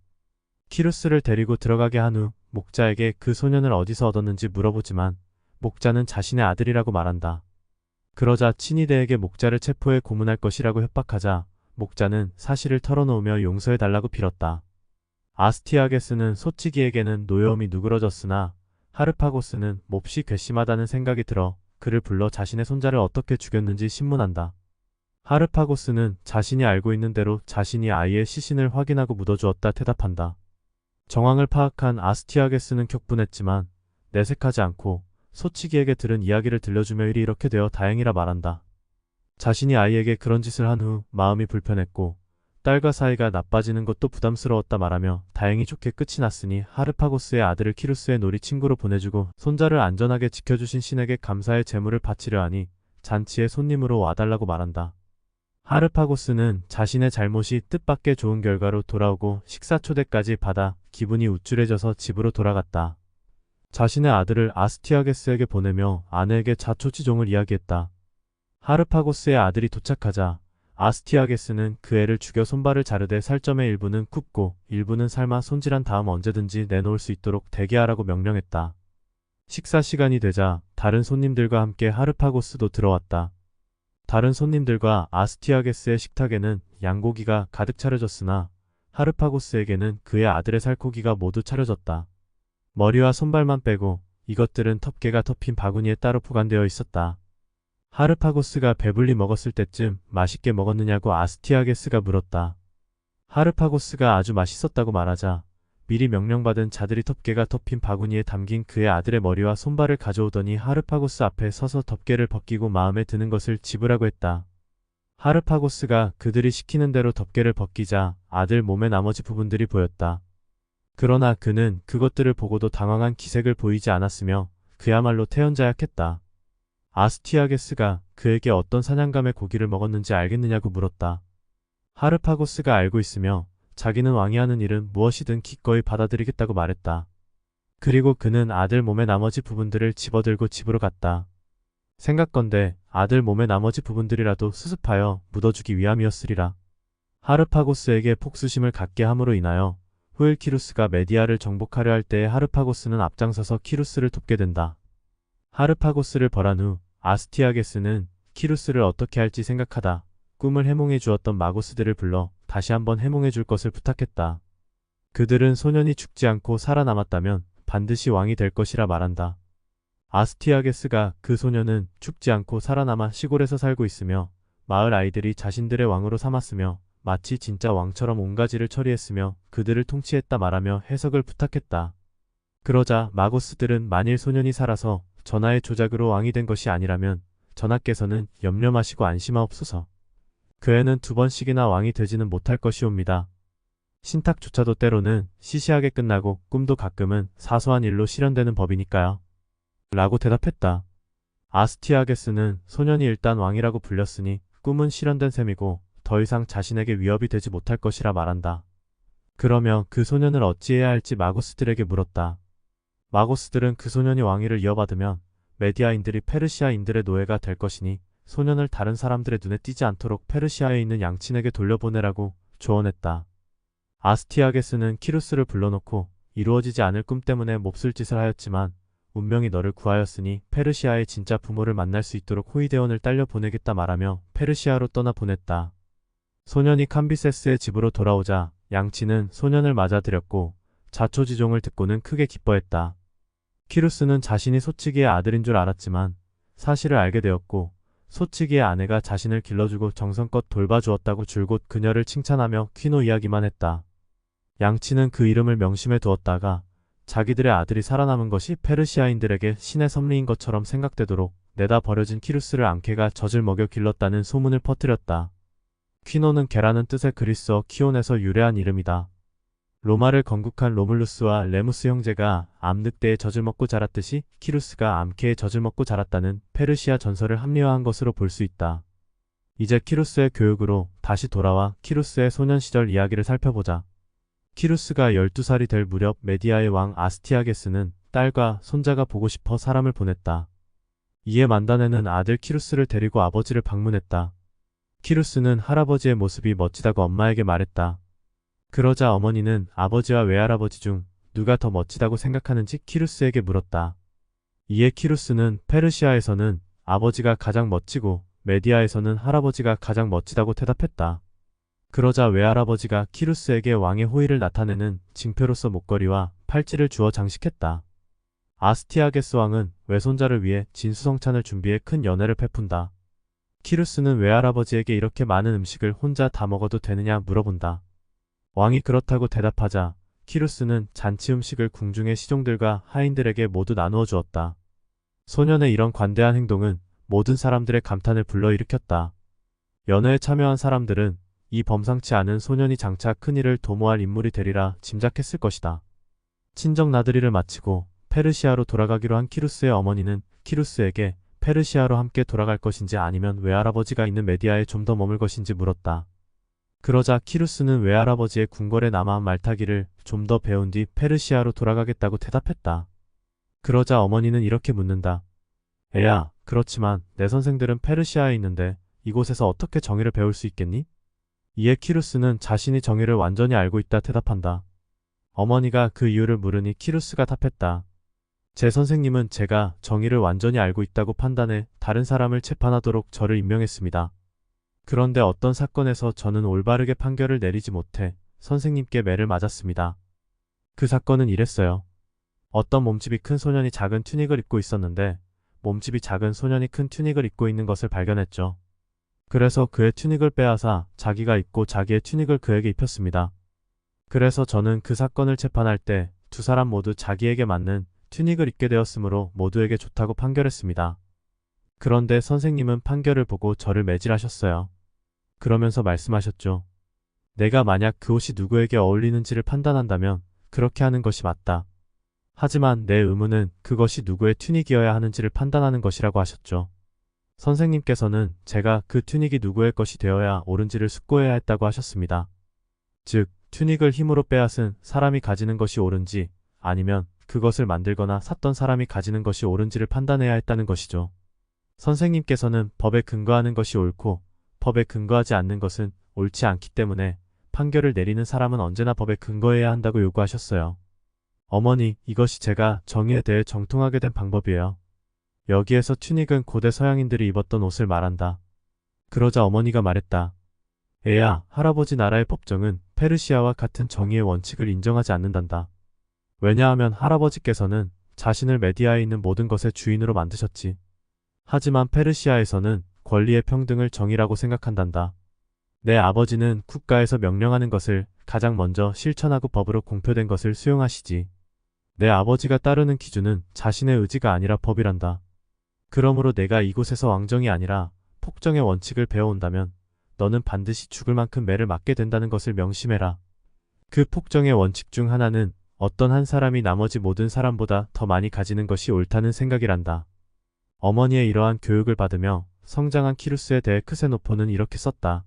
키루스를 데리고 들어가게 한 후 목자에게 그 소년을 어디서 얻었는지 물어보지만 목자는 자신의 아들이라고 말한다. 그러자 친위대에게 목자를 체포해 고문할 것이라고 협박하자 목자는 사실을 털어놓으며 용서해달라고 빌었다. 아스티아게스는 소치기에게는 노여움이 누그러졌으나 하르파고스는 몹시 괘씸하다는 생각이 들어 그를 불러 자신의 손자를 어떻게 죽였는지 신문한다. 하르파고스는 자신이 알고 있는 대로 자신이 아이의 시신을 확인하고 묻어주었다 대답한다. 정황을 파악한 아스티아게스는 격분했지만 내색하지 않고 소치기에게 들은 이야기를 들려주며 일이 이렇게 되어 다행이라 말한다. 자신이 아이에게 그런 짓을 한 후 마음이 불편했고 딸과 사이가 나빠지는 것도 부담스러웠다 말하며 다행히 좋게 끝이 났으니 하르파고스의 아들을 키루스의 놀이 친구로 보내주고 손자를 안전하게 지켜주신 신에게 감사의 제물을 바치려 하니 잔치의 손님으로 와달라고 말한다. 하르파고스는 자신의 잘못이 뜻밖의 좋은 결과로 돌아오고 식사 초대까지 받아 기분이 우쭐해져서 집으로 돌아갔다. 자신의 아들을 아스티아게스에게 보내며 아내에게 자초지종을 이야기했다. 하르파고스의 아들이 도착하자 아스티아게스는 그 애를 죽여 손발을 자르되 살점의 일부는 굽고 일부는 삶아 손질한 다음 언제든지 내놓을 수 있도록 대기하라고 명령했다. 식사 시간이 되자 다른 손님들과 함께 하르파고스도 들어왔다. 다른 손님들과 아스티아게스의 식탁에는 양고기가 가득 차려졌으나 하르파고스에게는 그의 아들의 살코기가 모두 차려졌다. 머리와 손발만 빼고 이것들은 덮개가 덮인 바구니에 따로 보관되어 있었다. 하르파고스가 배불리 먹었을 때쯤 맛있게 먹었느냐고 아스티아게스가 물었다. 하르파고스가 아주 맛있었다고 말하자 미리 명령받은 자들이 덮개가 덮인 바구니에 담긴 그의 아들의 머리와 손발을 가져오더니 하르파고스 앞에 서서 덮개를 벗기고 마음에 드는 것을 집으라고 했다. 하르파고스가 그들이 시키는 대로 덮개를 벗기자 아들 몸의 나머지 부분들이 보였다. 그러나 그는 그것들을 보고도 당황한 기색을 보이지 않았으며 그야말로 태연자약했다. 아스티아게스가 그에게 어떤 사냥감의 고기를 먹었는지 알겠느냐고 물었다. 하르파고스가 알고 있으며 자기는 왕이 하는 일은 무엇이든 기꺼이 받아들이겠다고 말했다. 그리고 그는 아들 몸의 나머지 부분들을 집어들고 집으로 갔다. 생각건대 아들 몸의 나머지 부분들이라도 수습하여 묻어주기 위함이었으리라. 하르파고스에게 폭수심을 갖게 함으로 인하여 후일 키루스가 메디아를 정복하려 할 때에 하르파고스는 앞장서서 키루스를 돕게 된다. 하르파고스를 벌한 후 아스티아게스는 키루스를 어떻게 할지 생각하다 꿈을 해몽해 주었던 마고스들을 불러 다시 한번 해몽해 줄 것을 부탁했다. 그들은 소년이 죽지 않고 살아남았다면 반드시 왕이 될 것이라 말한다. 아스티아게스가 그 소년은 죽지 않고 살아남아 시골에서 살고 있으며 마을 아이들이 자신들의 왕으로 삼았으며 마치 진짜 왕처럼 온 가지를 처리했으며 그들을 통치했다 말하며 해석을 부탁했다. 그러자 마고스들은 만일 소년이 살아서 전하의 조작으로 왕이 된 것이 아니라면 전하께서는 염려 마시고 안심하옵소서. 그 애는 2번씩이나 왕이 되지는 못할 것이옵니다. 신탁조차도 때로는 시시하게 끝나고 꿈도 가끔은 사소한 일로 실현되는 법이니까요. 라고 대답했다. 아스티아게스는 소년이 일단 왕이라고 불렸으니 꿈은 실현된 셈이고 더 이상 자신에게 위협이 되지 못할 것이라 말한다. 그러며 그 소년을 어찌해야 할지 마고스들에게 물었다. 마고스들은 그 소년이 왕위를 이어받으면 메디아인들이 페르시아인들의 노예가 될 것이니 소년을 다른 사람들의 눈에 띄지 않도록 페르시아에 있는 양친에게 돌려보내라고 조언했다. 아스티아게스는 키루스를 불러놓고 이루어지지 않을 꿈 때문에 몹쓸 짓을 하였지만 운명이 너를 구하였으니 페르시아의 진짜 부모를 만날 수 있도록 호위대원을 딸려 보내겠다 말하며 페르시아로 떠나 보냈다. 소년이 캄비세스의 집으로 돌아오자 양친은 소년을 맞아들였고 자초지종을 듣고는 크게 기뻐했다. 키루스는 자신이 소치기의 아들인 줄 알았지만 사실을 알게 되었고 소치기의 아내가 자신을 길러주고 정성껏 돌봐주었다고 줄곧 그녀를 칭찬하며 퀴노 이야기만 했다. 양친은 그 이름을 명심해 두었다가 자기들의 아들이 살아남은 것이 페르시아인들에게 신의 섭리인 것처럼 생각되도록 내다 버려진 키루스를 앙케가 젖을 먹여 길렀다는 소문을 퍼뜨렸다. 퀴노는 개라는 뜻의 그리스어 키온에서 유래한 이름이다. 로마를 건국한 로물루스와 레무스 형제가 암늑대의 젖을 먹고 자랐듯이 키루스가 암케의 젖을 먹고 자랐다는 페르시아 전설을 합리화한 것으로 볼 수 있다. 이제 키루스의 교육으로 다시 돌아와 키루스의 소년 시절 이야기를 살펴보자. 키루스가 12살이 될 무렵 메디아의 왕 아스티아게스는 딸과 손자가 보고 싶어 사람을 보냈다. 이에 만다네는 아들 키루스를 데리고 아버지를 방문했다. 키루스는 할아버지의 모습이 멋지다고 엄마에게 말했다. 그러자 어머니는 아버지와 외할아버지 중 누가 더 멋지다고 생각하는지 키루스에게 물었다. 이에 키루스는 페르시아에서는 아버지가 가장 멋지고 메디아에서는 할아버지가 가장 멋지다고 대답했다. 그러자 외할아버지가 키루스에게 왕의 호의를 나타내는 징표로서 목걸이와 팔찌를 주어 장식했다. 아스티아게스 왕은 외손자를 위해 진수성찬을 준비해 큰 연회를 베푼다. 키루스는 외할아버지에게 이렇게 많은 음식을 혼자 다 먹어도 되느냐 물어본다. 왕이 그렇다고 대답하자 키루스는 잔치 음식을 궁중의 시종들과 하인들에게 모두 나누어 주었다. 소년의 이런 관대한 행동은 모든 사람들의 감탄을 불러일으켰다. 연회에 참여한 사람들은 이 범상치 않은 소년이 장차 큰일을 도모할 인물이 되리라 짐작했을 것이다. 친정 나들이를 마치고 페르시아로 돌아가기로 한 키루스의 어머니는 키루스에게 페르시아로 함께 돌아갈 것인지 아니면 외할아버지가 있는 메디아에 좀 더 머물 것인지 물었다. 그러자 키루스는 외할아버지의 궁궐에 남아한 말타기를 좀 더 배운 뒤 페르시아로 돌아가겠다고 대답했다. 그러자 어머니는 이렇게 묻는다. 애야, 그렇지만 내 선생들은 페르시아에 있는데 이곳에서 어떻게 정의를 배울 수 있겠니? 이에 키루스는 자신이 정의를 완전히 알고 있다 대답한다. 어머니가 그 이유를 물으니 키루스가 답했다. 제 선생님은 제가 정의를 완전히 알고 있다고 판단해 다른 사람을 재판하도록 저를 임명했습니다. 그런데 어떤 사건에서 저는 올바르게 판결을 내리지 못해 선생님께 매를 맞았습니다. 그 사건은 이랬어요. 어떤 몸집이 큰 소년이 작은 튜닉을 입고 있었는데 몸집이 작은 소년이 큰 튜닉을 입고 있는 것을 발견했죠. 그래서 그의 튜닉을 빼앗아 자기가 입고 자기의 튜닉을 그에게 입혔습니다. 그래서 저는 그 사건을 재판할 때 두 사람 모두 자기에게 맞는 튜닉을 입게 되었으므로 모두에게 좋다고 판결했습니다. 그런데 선생님은 판결을 보고 저를 매질하셨어요. 그러면서 말씀하셨죠. 내가 만약 그 옷이 누구에게 어울리는지를 판단한다면 그렇게 하는 것이 맞다. 하지만 내 의무는 그것이 누구의 튜닉이어야 하는지를 판단하는 것이라고 하셨죠. 선생님께서는 제가 그 튜닉이 누구의 것이 되어야 옳은지를 숙고해야 했다고 하셨습니다. 즉, 튜닉을 힘으로 빼앗은 사람이 가지는 것이 옳은지 아니면 그것을 만들거나 샀던 사람이 가지는 것이 옳은지를 판단해야 했다는 것이죠. 선생님께서는 법에 근거하는 것이 옳고 법에 근거하지 않는 것은 옳지 않기 때문에 판결을 내리는 사람은 언제나 법에 근거해야 한다고 요구하셨어요. 어머니, 이것이 제가 정의에 대해 정통하게 된 방법이에요. 여기에서 튜닉은 고대 서양인들이 입었던 옷을 말한다. 그러자 어머니가 말했다. 애야, 할아버지 나라의 법정은 페르시아와 같은 정의의 원칙을 인정하지 않는단다. 왜냐하면 할아버지께서는 자신을 메디아에 있는 모든 것의 주인으로 만드셨지. 하지만 페르시아에서는 권리의 평등을 정의라고 생각한단다. 내 아버지는 국가에서 명령하는 것을 가장 먼저 실천하고 법으로 공표된 것을 수용하시지. 내 아버지가 따르는 기준은 자신의 의지가 아니라 법이란다. 그러므로 내가 이곳에서 왕정이 아니라 폭정의 원칙을 배워온다면 너는 반드시 죽을 만큼 매를 맞게 된다는 것을 명심해라. 그 폭정의 원칙 중 하나는 어떤 한 사람이 나머지 모든 사람보다 더 많이 가지는 것이 옳다는 생각이란다. 어머니의 이러한 교육을 받으며 성장한 키루스에 대해 크세노포는 이렇게 썼다.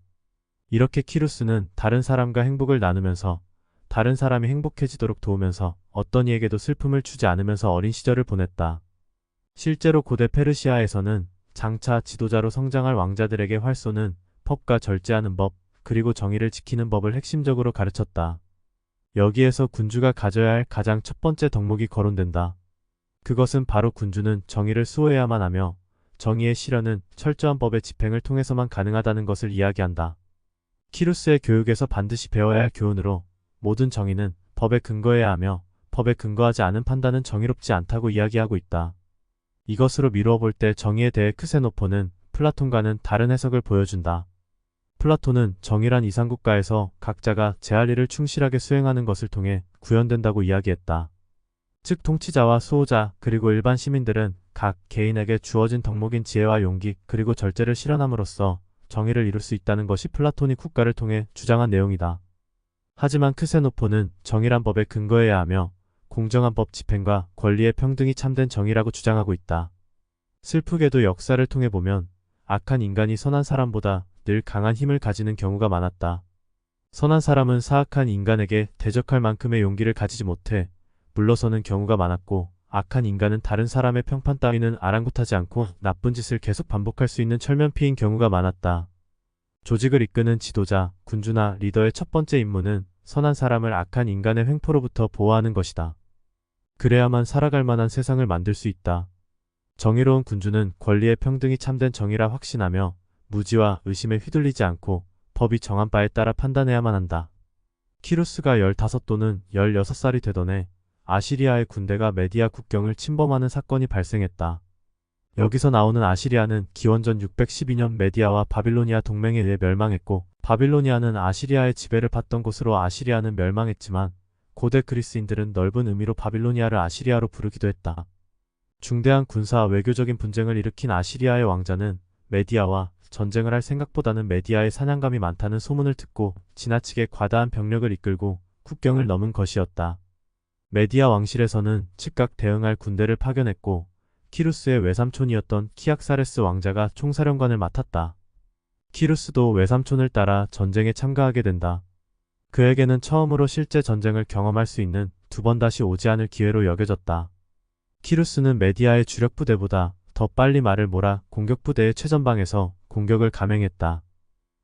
이렇게 키루스는 다른 사람과 행복을 나누면서 다른 사람이 행복해지도록 도우면서 어떤 이에게도 슬픔을 주지 않으면서 어린 시절을 보냈다. 실제로 고대 페르시아에서는 장차 지도자로 성장할 왕자들에게 활쏘는 법과 절제하는 법, 그리고 정의를 지키는 법을 핵심적으로 가르쳤다. 여기에서 군주가 가져야 할 가장 첫 번째 덕목이 거론된다. 그것은 바로 군주는 정의를 수호해야만 하며 정의의 실현은 철저한 법의 집행을 통해서만 가능하다는 것을 이야기한다. 키루스의 교육에서 반드시 배워야 할 교훈으로 모든 정의는 법에 근거해야 하며 법에 근거하지 않은 판단은 정의롭지 않다고 이야기하고 있다. 이것으로 미루어 볼 때 정의에 대해 크세노포는 플라톤과는 다른 해석을 보여준다. 플라톤은 정의란 이상국가에서 각자가 제 할 일을 충실하게 수행하는 것을 통해 구현된다고 이야기했다. 즉 통치자와 수호자 그리고 일반 시민들은 각 개인에게 주어진 덕목인 지혜와 용기 그리고 절제를 실현함으로써 정의를 이룰 수 있다는 것이 플라톤이 국가를 통해 주장한 내용이다. 하지만 크세노포는 정의란 법에 근거해야 하며 공정한 법 집행과 권리의 평등이 참된 정의라고 주장하고 있다. 슬프게도 역사를 통해 보면 악한 인간이 선한 사람보다 늘 강한 힘을 가지는 경우가 많았다. 선한 사람은 사악한 인간에게 대적할 만큼의 용기를 가지지 못해 물러서는 경우가 많았고 악한 인간은 다른 사람의 평판 따위는 아랑곳하지 않고 나쁜 짓을 계속 반복할 수 있는 철면피인 경우가 많았다. 조직을 이끄는 지도자, 군주나 리더의 첫 번째 임무는 선한 사람을 악한 인간의 횡포로부터 보호하는 것이다. 그래야만 살아갈 만한 세상을 만들 수 있다. 정의로운 군주는 권리의 평등이 참된 정의라 확신하며 무지와 의심에 휘둘리지 않고 법이 정한 바에 따라 판단해야만 한다. 키루스가 15 또는 16살이 되던 해 아시리아의 군대가 메디아 국경을 침범하는 사건이 발생했다. 여기서 나오는 아시리아는 기원전 612년 메디아와 바빌로니아 동맹에 의해 멸망했고, 바빌로니아는 아시리아의 지배를 받던 곳으로 아시리아는 멸망했지만 고대 그리스인들은 넓은 의미로 바빌로니아를 아시리아로 부르기도 했다. 중대한 군사 외교적인 분쟁을 일으킨 아시리아의 왕자는 메디아와 전쟁을 할 생각보다는 메디아의 사냥감이 많다는 소문을 듣고 지나치게 과다한 병력을 이끌고 국경을 넘은 것이었다. 메디아 왕실에서는 즉각 대응할 군대를 파견했고, 키루스의 외삼촌이었던 키악사레스 왕자가 총사령관을 맡았다. 키루스도 외삼촌을 따라 전쟁에 참가하게 된다. 그에게는 처음으로 실제 전쟁을 경험할 수 있는 두 번 다시 오지 않을 기회로 여겨졌다. 키루스는 메디아의 주력 부대보다 더 빨리 말을 몰아 공격 부대의 최전방에서 공격을 감행했다.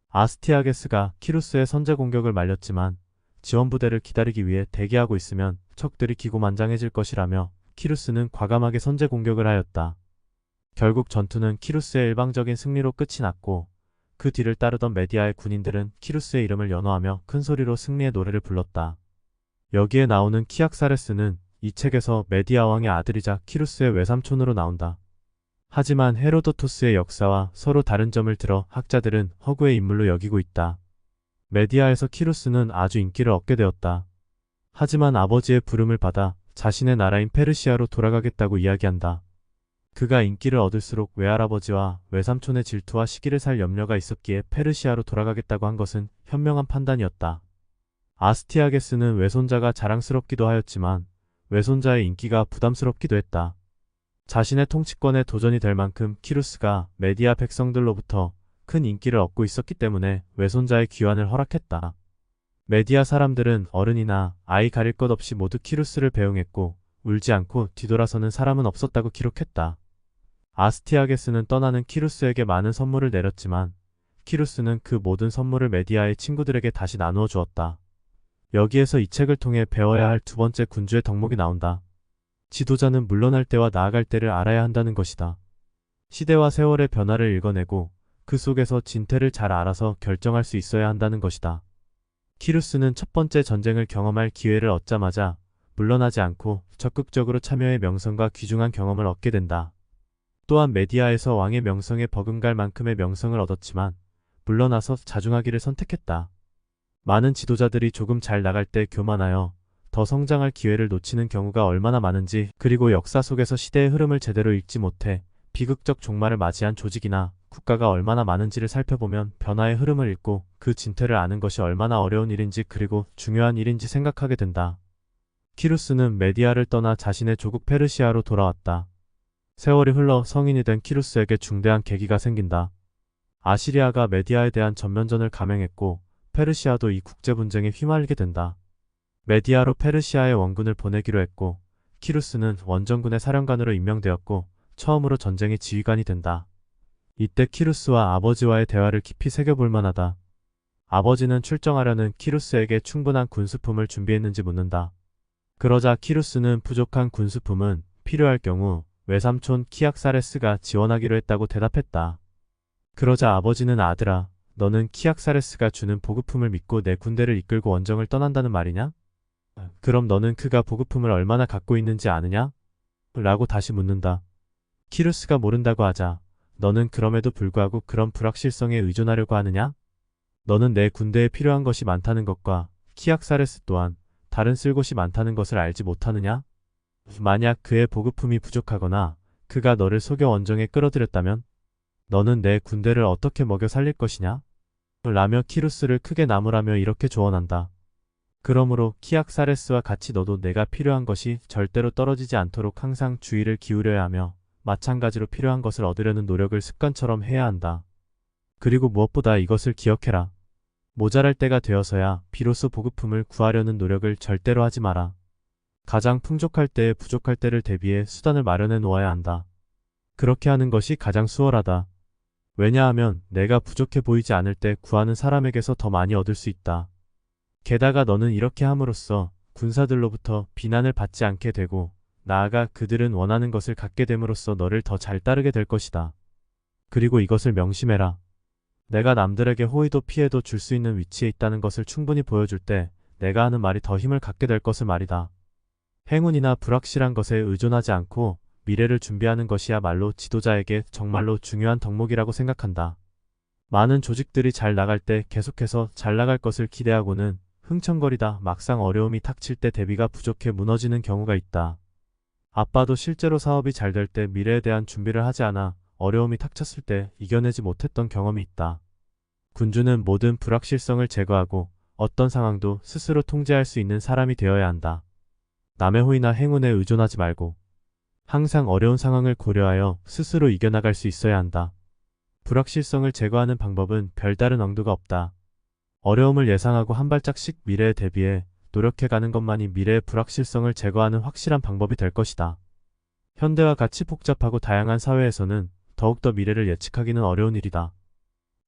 아스티아게스가 키루스의 선제 공격을 말렸지만 지원 부대를 기다리기 위해 대기하고 있으면 적들이 기고만장해질 것이라며 키루스는 과감하게 선제 공격을 하였다. 결국 전투는 키루스의 일방적인 승리로 끝이 났고, 그 뒤를 따르던 메디아의 군인들은 키루스의 이름을 연호하며 큰 소리로 승리의 노래를 불렀다. 여기에 나오는 키악사레스는 이 책에서 메디아 왕의 아들이자 키루스의 외삼촌으로 나온다. 하지만 헤로도토스의 역사와 서로 다른 점을 들어 학자들은 허구의 인물로 여기고 있다. 메디아에서 키루스는 아주 인기를 얻게 되었다. 하지만 아버지의 부름을 받아 자신의 나라인 페르시아로 돌아가겠다고 이야기한다. 그가 인기를 얻을수록 외할아버지와 외삼촌의 질투와 시기를 살 염려가 있었기에 페르시아로 돌아가겠다고 한 것은 현명한 판단이었다. 아스티아게스는 외손자가 자랑스럽기도 하였지만 외손자의 인기가 부담스럽기도 했다. 자신의 통치권에 도전이 될 만큼 키루스가 메디아 백성들로부터 큰 인기를 얻고 있었기 때문에 외손자의 귀환을 허락했다. 메디아 사람들은 어른이나 아이 가릴 것 없이 모두 키루스를 배웅했고, 울지 않고 뒤돌아서는 사람은 없었다고 기록했다. 아스티아게스는 떠나는 키루스에게 많은 선물을 내렸지만 키루스는 그 모든 선물을 메디아의 친구들에게 다시 나누어 주었다. 여기에서 이 책을 통해 배워야 할 두 번째 군주의 덕목이 나온다. 지도자는 물러날 때와 나아갈 때를 알아야 한다는 것이다. 시대와 세월의 변화를 읽어내고 그 속에서 진퇴를 잘 알아서 결정할 수 있어야 한다는 것이다. 키루스는 첫 번째 전쟁을 경험할 기회를 얻자마자 물러나지 않고 적극적으로 참여해 명성과 귀중한 경험을 얻게 된다. 또한 메디아에서 왕의 명성에 버금갈 만큼의 명성을 얻었지만 물러나서 자중하기를 선택했다. 많은 지도자들이 조금 잘 나갈 때 교만하여 더 성장할 기회를 놓치는 경우가 얼마나 많은지, 그리고 역사 속에서 시대의 흐름을 제대로 읽지 못해 비극적 종말을 맞이한 조직이나 국가가 얼마나 많은지를 살펴보면 변화의 흐름을 읽고 그 진퇴를 아는 것이 얼마나 어려운 일인지, 그리고 중요한 일인지 생각하게 된다. 키루스는 메디아를 떠나 자신의 조국 페르시아로 돌아왔다. 세월이 흘러 성인이 된 키루스에게 중대한 계기가 생긴다. 아시리아가 메디아에 대한 전면전을 감행했고 페르시아도 이 국제분쟁에 휘말리게 된다. 메디아로 페르시아의 원군을 보내기로 했고, 키루스는 원정군의 사령관으로 임명되었고 처음으로 전쟁의 지휘관이 된다. 이때 키루스와 아버지와의 대화를 깊이 새겨볼 만하다. 아버지는 출정하려는 키루스에게 충분한 군수품을 준비했는지 묻는다. 그러자 키루스는 부족한 군수품은 필요할 경우 외삼촌 키악사레스가 지원하기로 했다고 대답했다. 그러자 아버지는 아들아, 너는 키악사레스가 주는 보급품을 믿고 내 군대를 이끌고 원정을 떠난다는 말이냐? 그럼 너는 그가 보급품을 얼마나 갖고 있는지 아느냐? 라고 다시 묻는다. 키루스가 모른다고 하자 너는 그럼에도 불구하고 그런 불확실성에 의존하려고 하느냐? 너는 내 군대에 필요한 것이 많다는 것과 키악사레스 또한 다른 쓸 곳이 많다는 것을 알지 못하느냐? 만약 그의 보급품이 부족하거나 그가 너를 속여 원정에 끌어들였다면 너는 내 군대를 어떻게 먹여 살릴 것이냐? 라며 키루스를 크게 나무라며 이렇게 조언한다. 그러므로 키악사레스와 같이 너도 내가 필요한 것이 절대로 떨어지지 않도록 항상 주의를 기울여야 하며 마찬가지로 필요한 것을 얻으려는 노력을 습관처럼 해야 한다. 그리고 무엇보다 이것을 기억해라. 모자랄 때가 되어서야 비로소 보급품을 구하려는 노력을 절대로 하지 마라. 가장 풍족할 때에 부족할 때를 대비해 수단을 마련해 놓아야 한다. 그렇게 하는 것이 가장 수월하다. 왜냐하면 내가 부족해 보이지 않을 때 구하는 사람에게서 더 많이 얻을 수 있다. 게다가 너는 이렇게 함으로써 군사들로부터 비난을 받지 않게 되고 나아가 그들은 원하는 것을 갖게 됨으로써 너를 더 잘 따르게 될 것이다. 그리고 이것을 명심해라. 내가 남들에게 호의도 피해도 줄 수 있는 위치에 있다는 것을 충분히 보여줄 때 내가 하는 말이 더 힘을 갖게 될 것을 말이다. 행운이나 불확실한 것에 의존하지 않고 미래를 준비하는 것이야말로 지도자에게 정말로 중요한 덕목이라고 생각한다. 많은 조직들이 잘 나갈 때 계속해서 잘 나갈 것을 기대하고는 흥청거리다 막상 어려움이 닥칠 때 대비가 부족해 무너지는 경우가 있다. 아빠도 실제로 사업이 잘 될 때 미래에 대한 준비를 하지 않아 어려움이 닥쳤을 때 이겨내지 못했던 경험이 있다. 군주는 모든 불확실성을 제거하고 어떤 상황도 스스로 통제할 수 있는 사람이 되어야 한다. 남의 호의나 행운에 의존하지 말고 항상 어려운 상황을 고려하여 스스로 이겨나갈 수 있어야 한다. 불확실성을 제거하는 방법은 별다른 엄두가 없다. 어려움을 예상하고 한 발짝씩 미래에 대비해 노력해가는 것만이 미래의 불확실성을 제거하는 확실한 방법이 될 것이다. 현대와 같이 복잡하고 다양한 사회에서는 더욱더 미래를 예측하기는 어려운 일이다.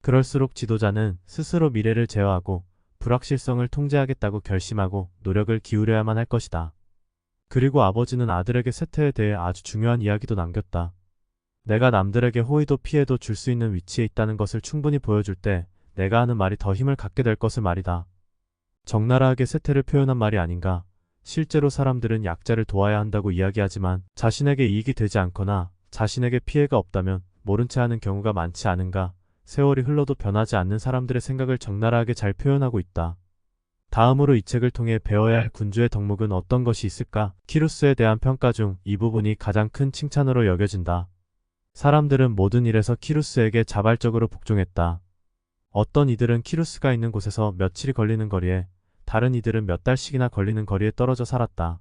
그럴수록 지도자는 스스로 미래를 제어하고 불확실성을 통제하겠다고 결심하고 노력을 기울여야만 할 것이다. 그리고 아버지는 아들에게 세태에 대해 아주 중요한 이야기도 남겼다. 내가 남들에게 호의도 피해도 줄 수 있는 위치에 있다는 것을 충분히 보여줄 때 내가 하는 말이 더 힘을 갖게 될 것을 말이다. 적나라하게 세태를 표현한 말이 아닌가. 실제로 사람들은 약자를 도와야 한다고 이야기하지만 자신에게 이익이 되지 않거나 자신에게 피해가 없다면 모른 채 하는 경우가 많지 않은가. 세월이 흘러도 변하지 않는 사람들의 생각을 적나라하게 잘 표현하고 있다. 다음으로 이 책을 통해 배워야 할 군주의 덕목은 어떤 것이 있을까? 키루스에 대한 평가 중 이 부분이 가장 큰 칭찬으로 여겨진다. 사람들은 모든 일에서 키루스에게 자발적으로 복종했다. 어떤 이들은 키루스가 있는 곳에서 며칠이 걸리는 거리에, 다른 이들은 몇 달씩이나 걸리는 거리에 떨어져 살았다.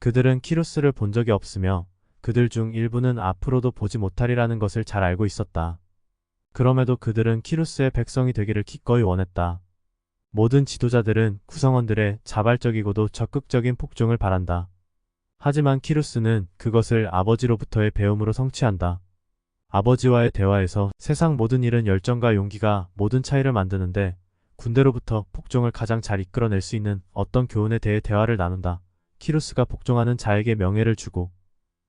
그들은 키루스를 본 적이 없으며 그들 중 일부는 앞으로도 보지 못하리라는 것을 잘 알고 있었다. 그럼에도 그들은 키루스의 백성이 되기를 기꺼이 원했다. 모든 지도자들은 구성원들의 자발적이고도 적극적인 복종을 바란다. 하지만 키루스는 그것을 아버지로부터의 배움으로 성취한다. 아버지와의 대화에서 세상 모든 일은 열정과 용기가 모든 차이를 만드는데 군대로부터 복종을 가장 잘 이끌어낼 수 있는 어떤 교훈에 대해 대화를 나눈다. 키루스가 복종하는 자에게 명예를 주고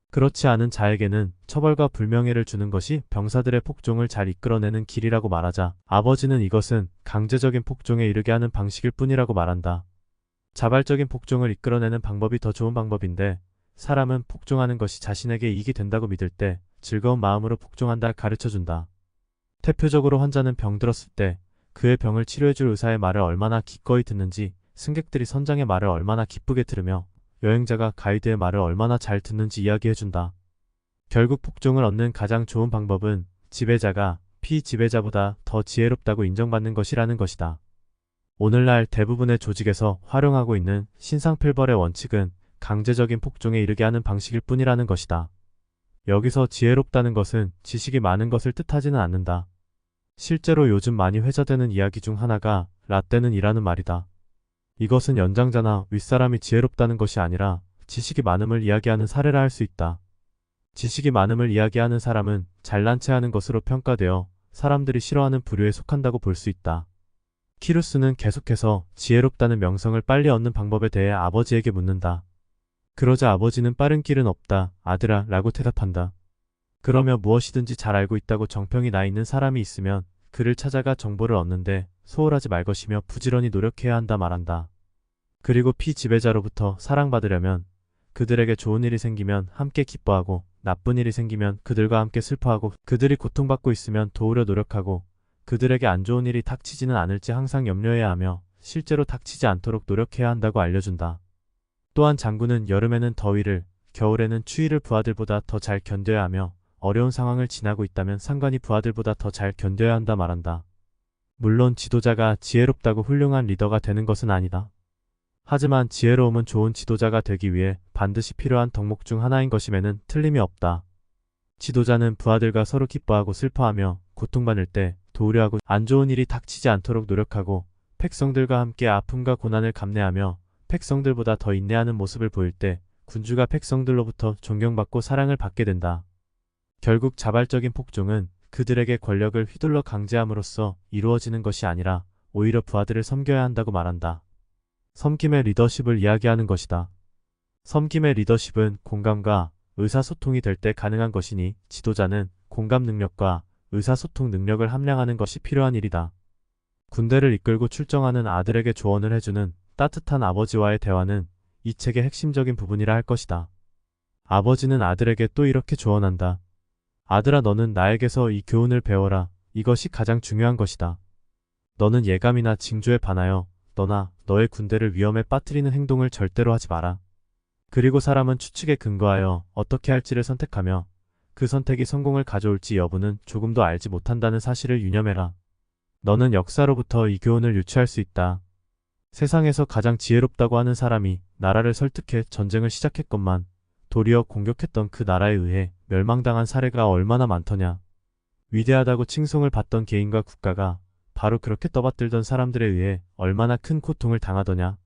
그렇지 않은 자에게는 처벌과 불명예를 주는 것이 병사들의 복종을 잘 이끌어내는 길이라고 말하자 아버지는 이것은 강제적인 복종에 이르게 하는 방식일 뿐이라고 말한다. 자발적인 복종을 이끌어내는 방법이 더 좋은 방법인데 사람은 복종하는 것이 자신에게 이익이 된다고 믿을 때 즐거운 마음으로 복종한다 가르쳐준다. 대표적으로 환자는 병 들었을 때 그의 병을 치료해줄 의사의 말을 얼마나 기꺼이 듣는지, 승객들이 선장의 말을 얼마나 기쁘게 들으며 여행자가 가이드의 말을 얼마나 잘 듣는지 이야기해준다. 결국 복종을 얻는 가장 좋은 방법은 지배자가 피지배자보다 더 지혜롭다고 인정받는 것이라는 것이다. 오늘날 대부분의 조직에서 활용하고 있는 신상필벌의 원칙은 강제적인 복종에 이르게 하는 방식일 뿐이라는 것이다. 여기서 지혜롭다는 것은 지식이 많은 것을 뜻하지는 않는다. 실제로 요즘 많이 회자되는 이야기 중 하나가 라떼는 이라는 말이다. 이것은 연장자나 윗사람이 지혜롭다는 것이 아니라 지식이 많음을 이야기하는 사례라 할 수 있다. 지식이 많음을 이야기하는 사람은 잘난 체 하는 것으로 평가되어 사람들이 싫어하는 부류에 속한다고 볼 수 있다. 키루스는 계속해서 지혜롭다는 명성을 빨리 얻는 방법에 대해 아버지에게 묻는다. 그러자 아버지는 빠른 길은 없다, 아들아 라고 대답한다. 그러며 무엇이든지 잘 알고 있다고 정평이 나 있는 사람이 있으면 그를 찾아가 정보를 얻는데 소홀하지 말 것이며 부지런히 노력해야 한다 말한다. 그리고 피지배자로부터 사랑받으려면 그들에게 좋은 일이 생기면 함께 기뻐하고 나쁜 일이 생기면 그들과 함께 슬퍼하고 그들이 고통받고 있으면 도우려 노력하고 그들에게 안 좋은 일이 닥치지는 않을지 항상 염려해야 하며 실제로 닥치지 않도록 노력해야 한다고 알려준다. 또한 장군은 여름에는 더위를, 겨울에는 추위를 부하들보다 더 잘 견뎌야 하며 어려운 상황을 지나고 있다면 상관이 부하들보다 더 잘 견뎌야 한다 말한다. 물론 지도자가 지혜롭다고 훌륭한 리더가 되는 것은 아니다. 하지만 지혜로움은 좋은 지도자가 되기 위해 반드시 필요한 덕목 중 하나인 것임에는 틀림이 없다. 지도자는 부하들과 서로 기뻐하고 슬퍼하며 고통받을 때 도우려 하고 안 좋은 일이 닥치지 않도록 노력하고 백성들과 함께 아픔과 고난을 감내하며 백성들보다 더 인내하는 모습을 보일 때 군주가 백성들로부터 존경받고 사랑을 받게 된다. 결국 자발적인 복종은 그들에게 권력을 휘둘러 강제함으로써 이루어지는 것이 아니라 오히려 부하들을 섬겨야 한다고 말한다. 섬김의 리더십을 이야기하는 것이다. 섬김의 리더십은 공감과 의사소통이 될 때 가능한 것이니 지도자는 공감 능력과 의사소통 능력을 함량하는 것이 필요한 일이다. 군대를 이끌고 출정하는 아들에게 조언을 해주는 따뜻한 아버지와의 대화는 이 책의 핵심적인 부분이라 할 것이다. 아버지는 아들에게 또 이렇게 조언한다. 아들아, 너는 나에게서 이 교훈을 배워라. 이것이 가장 중요한 것이다. 너는 예감이나 징조에 반하여 너나 너의 군대를 위험에 빠뜨리는 행동을 절대로 하지 마라. 그리고 사람은 추측에 근거하여 어떻게 할지를 선택하며 그 선택이 성공을 가져올지 여부는 조금도 알지 못한다는 사실을 유념해라. 너는 역사로부터 이 교훈을 유추할 수 있다. 세상에서 가장 지혜롭다고 하는 사람이 나라를 설득해 전쟁을 시작했건만 도리어 공격했던 그 나라에 의해 멸망당한 사례가 얼마나 많더냐. 위대하다고 칭송을 받던 개인과 국가가 바로 그렇게 떠받들던 사람들에 의해 얼마나 큰 고통을 당하더냐.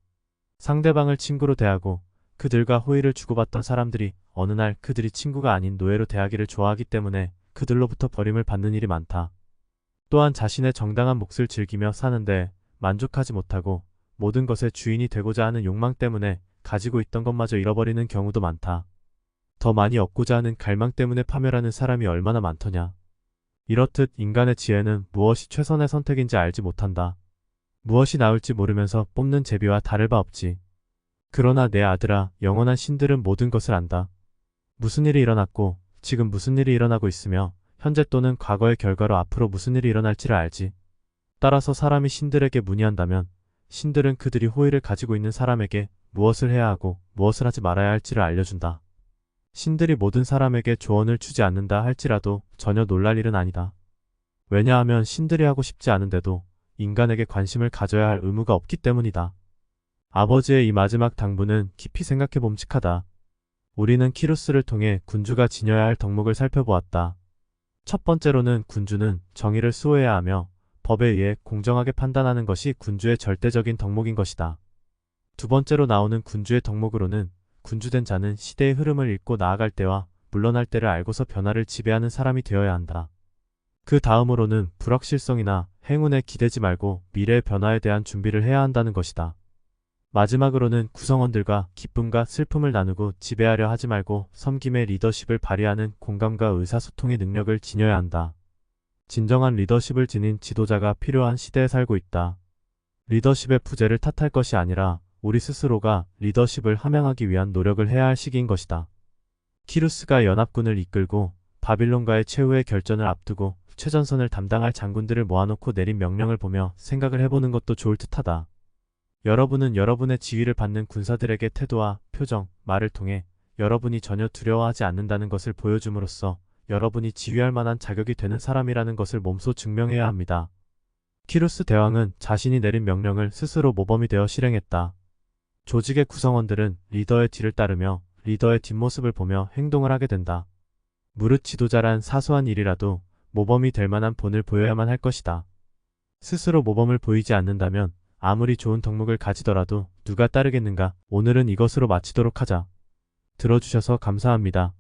상대방을 친구로 대하고 그들과 호의를 주고받던 사람들이 어느 날 그들이 친구가 아닌 노예로 대하기를 좋아하기 때문에 그들로부터 버림을 받는 일이 많다. 또한 자신의 정당한 몫을 즐기며 사는데 만족하지 못하고 모든 것의 주인이 되고자 하는 욕망 때문에 가지고 있던 것마저 잃어버리는 경우도 많다. 더 많이 얻고자 하는 갈망 때문에 파멸하는 사람이 얼마나 많더냐. 이렇듯 인간의 지혜는 무엇이 최선의 선택인지 알지 못한다. 무엇이 나올지 모르면서 뽑는 제비와 다를 바 없지. 그러나 내 아들아, 영원한 신들은 모든 것을 안다. 무슨 일이 일어났고 지금 무슨 일이 일어나고 있으며 현재 또는 과거의 결과로 앞으로 무슨 일이 일어날지를 알지. 따라서 사람이 신들에게 문의한다면 신들은 그들이 호의를 가지고 있는 사람에게 무엇을 해야 하고 무엇을 하지 말아야 할지를 알려준다. 신들이 모든 사람에게 조언을 주지 않는다 할지라도 전혀 놀랄 일은 아니다. 왜냐하면 신들이 하고 싶지 않은데도 인간에게 관심을 가져야 할 의무가 없기 때문이다. 아버지의 이 마지막 당부는 깊이 생각해 봄직하다. 우리는 키루스를 통해 군주가 지녀야 할 덕목을 살펴보았다. 첫 번째로는 군주는 정의를 수호해야 하며 법에 의해 공정하게 판단하는 것이 군주의 절대적인 덕목인 것이다. 두 번째로 나오는 군주의 덕목으로는 군주된 자는 시대의 흐름을 읽고 나아갈 때와 물러날 때를 알고서 변화를 지배하는 사람이 되어야 한다. 그 다음으로는 불확실성이나 행운에 기대지 말고 미래의 변화에 대한 준비를 해야 한다는 것이다. 마지막으로는 구성원들과 기쁨과 슬픔을 나누고 지배하려 하지 말고 섬김의 리더십을 발휘하는 공감과 의사소통의 능력을 지녀야 한다. 진정한 리더십을 지닌 지도자가 필요한 시대에 살고 있다. 리더십의 부재를 탓할 것이 아니라 우리 스스로가 리더십을 함양하기 위한 노력을 해야 할 시기인 것이다. 키루스가 연합군을 이끌고 바빌론과의 최후의 결전을 앞두고 최전선을 담당할 장군들을 모아놓고 내린 명령을 보며 생각을 해보는 것도 좋을 듯하다. 여러분은 여러분의 지휘를 받는 군사들에게 태도와 표정, 말을 통해 여러분이 전혀 두려워하지 않는다는 것을 보여줌으로써 여러분이 지휘할 만한 자격이 되는 사람이라는 것을 몸소 증명해야 합니다. 키루스 대왕은 자신이 내린 명령을 스스로 모범이 되어 실행했다. 조직의 구성원들은 리더의 뒤를 따르며 리더의 뒷모습을 보며 행동을 하게 된다. 무릇 지도자란 사소한 일이라도 모범이 될 만한 본을 보여야만 할 것이다. 스스로 모범을 보이지 않는다면 아무리 좋은 덕목을 가지더라도 누가 따르겠는가. 오늘은 이것으로 마치도록 하자. 들어주셔서 감사합니다.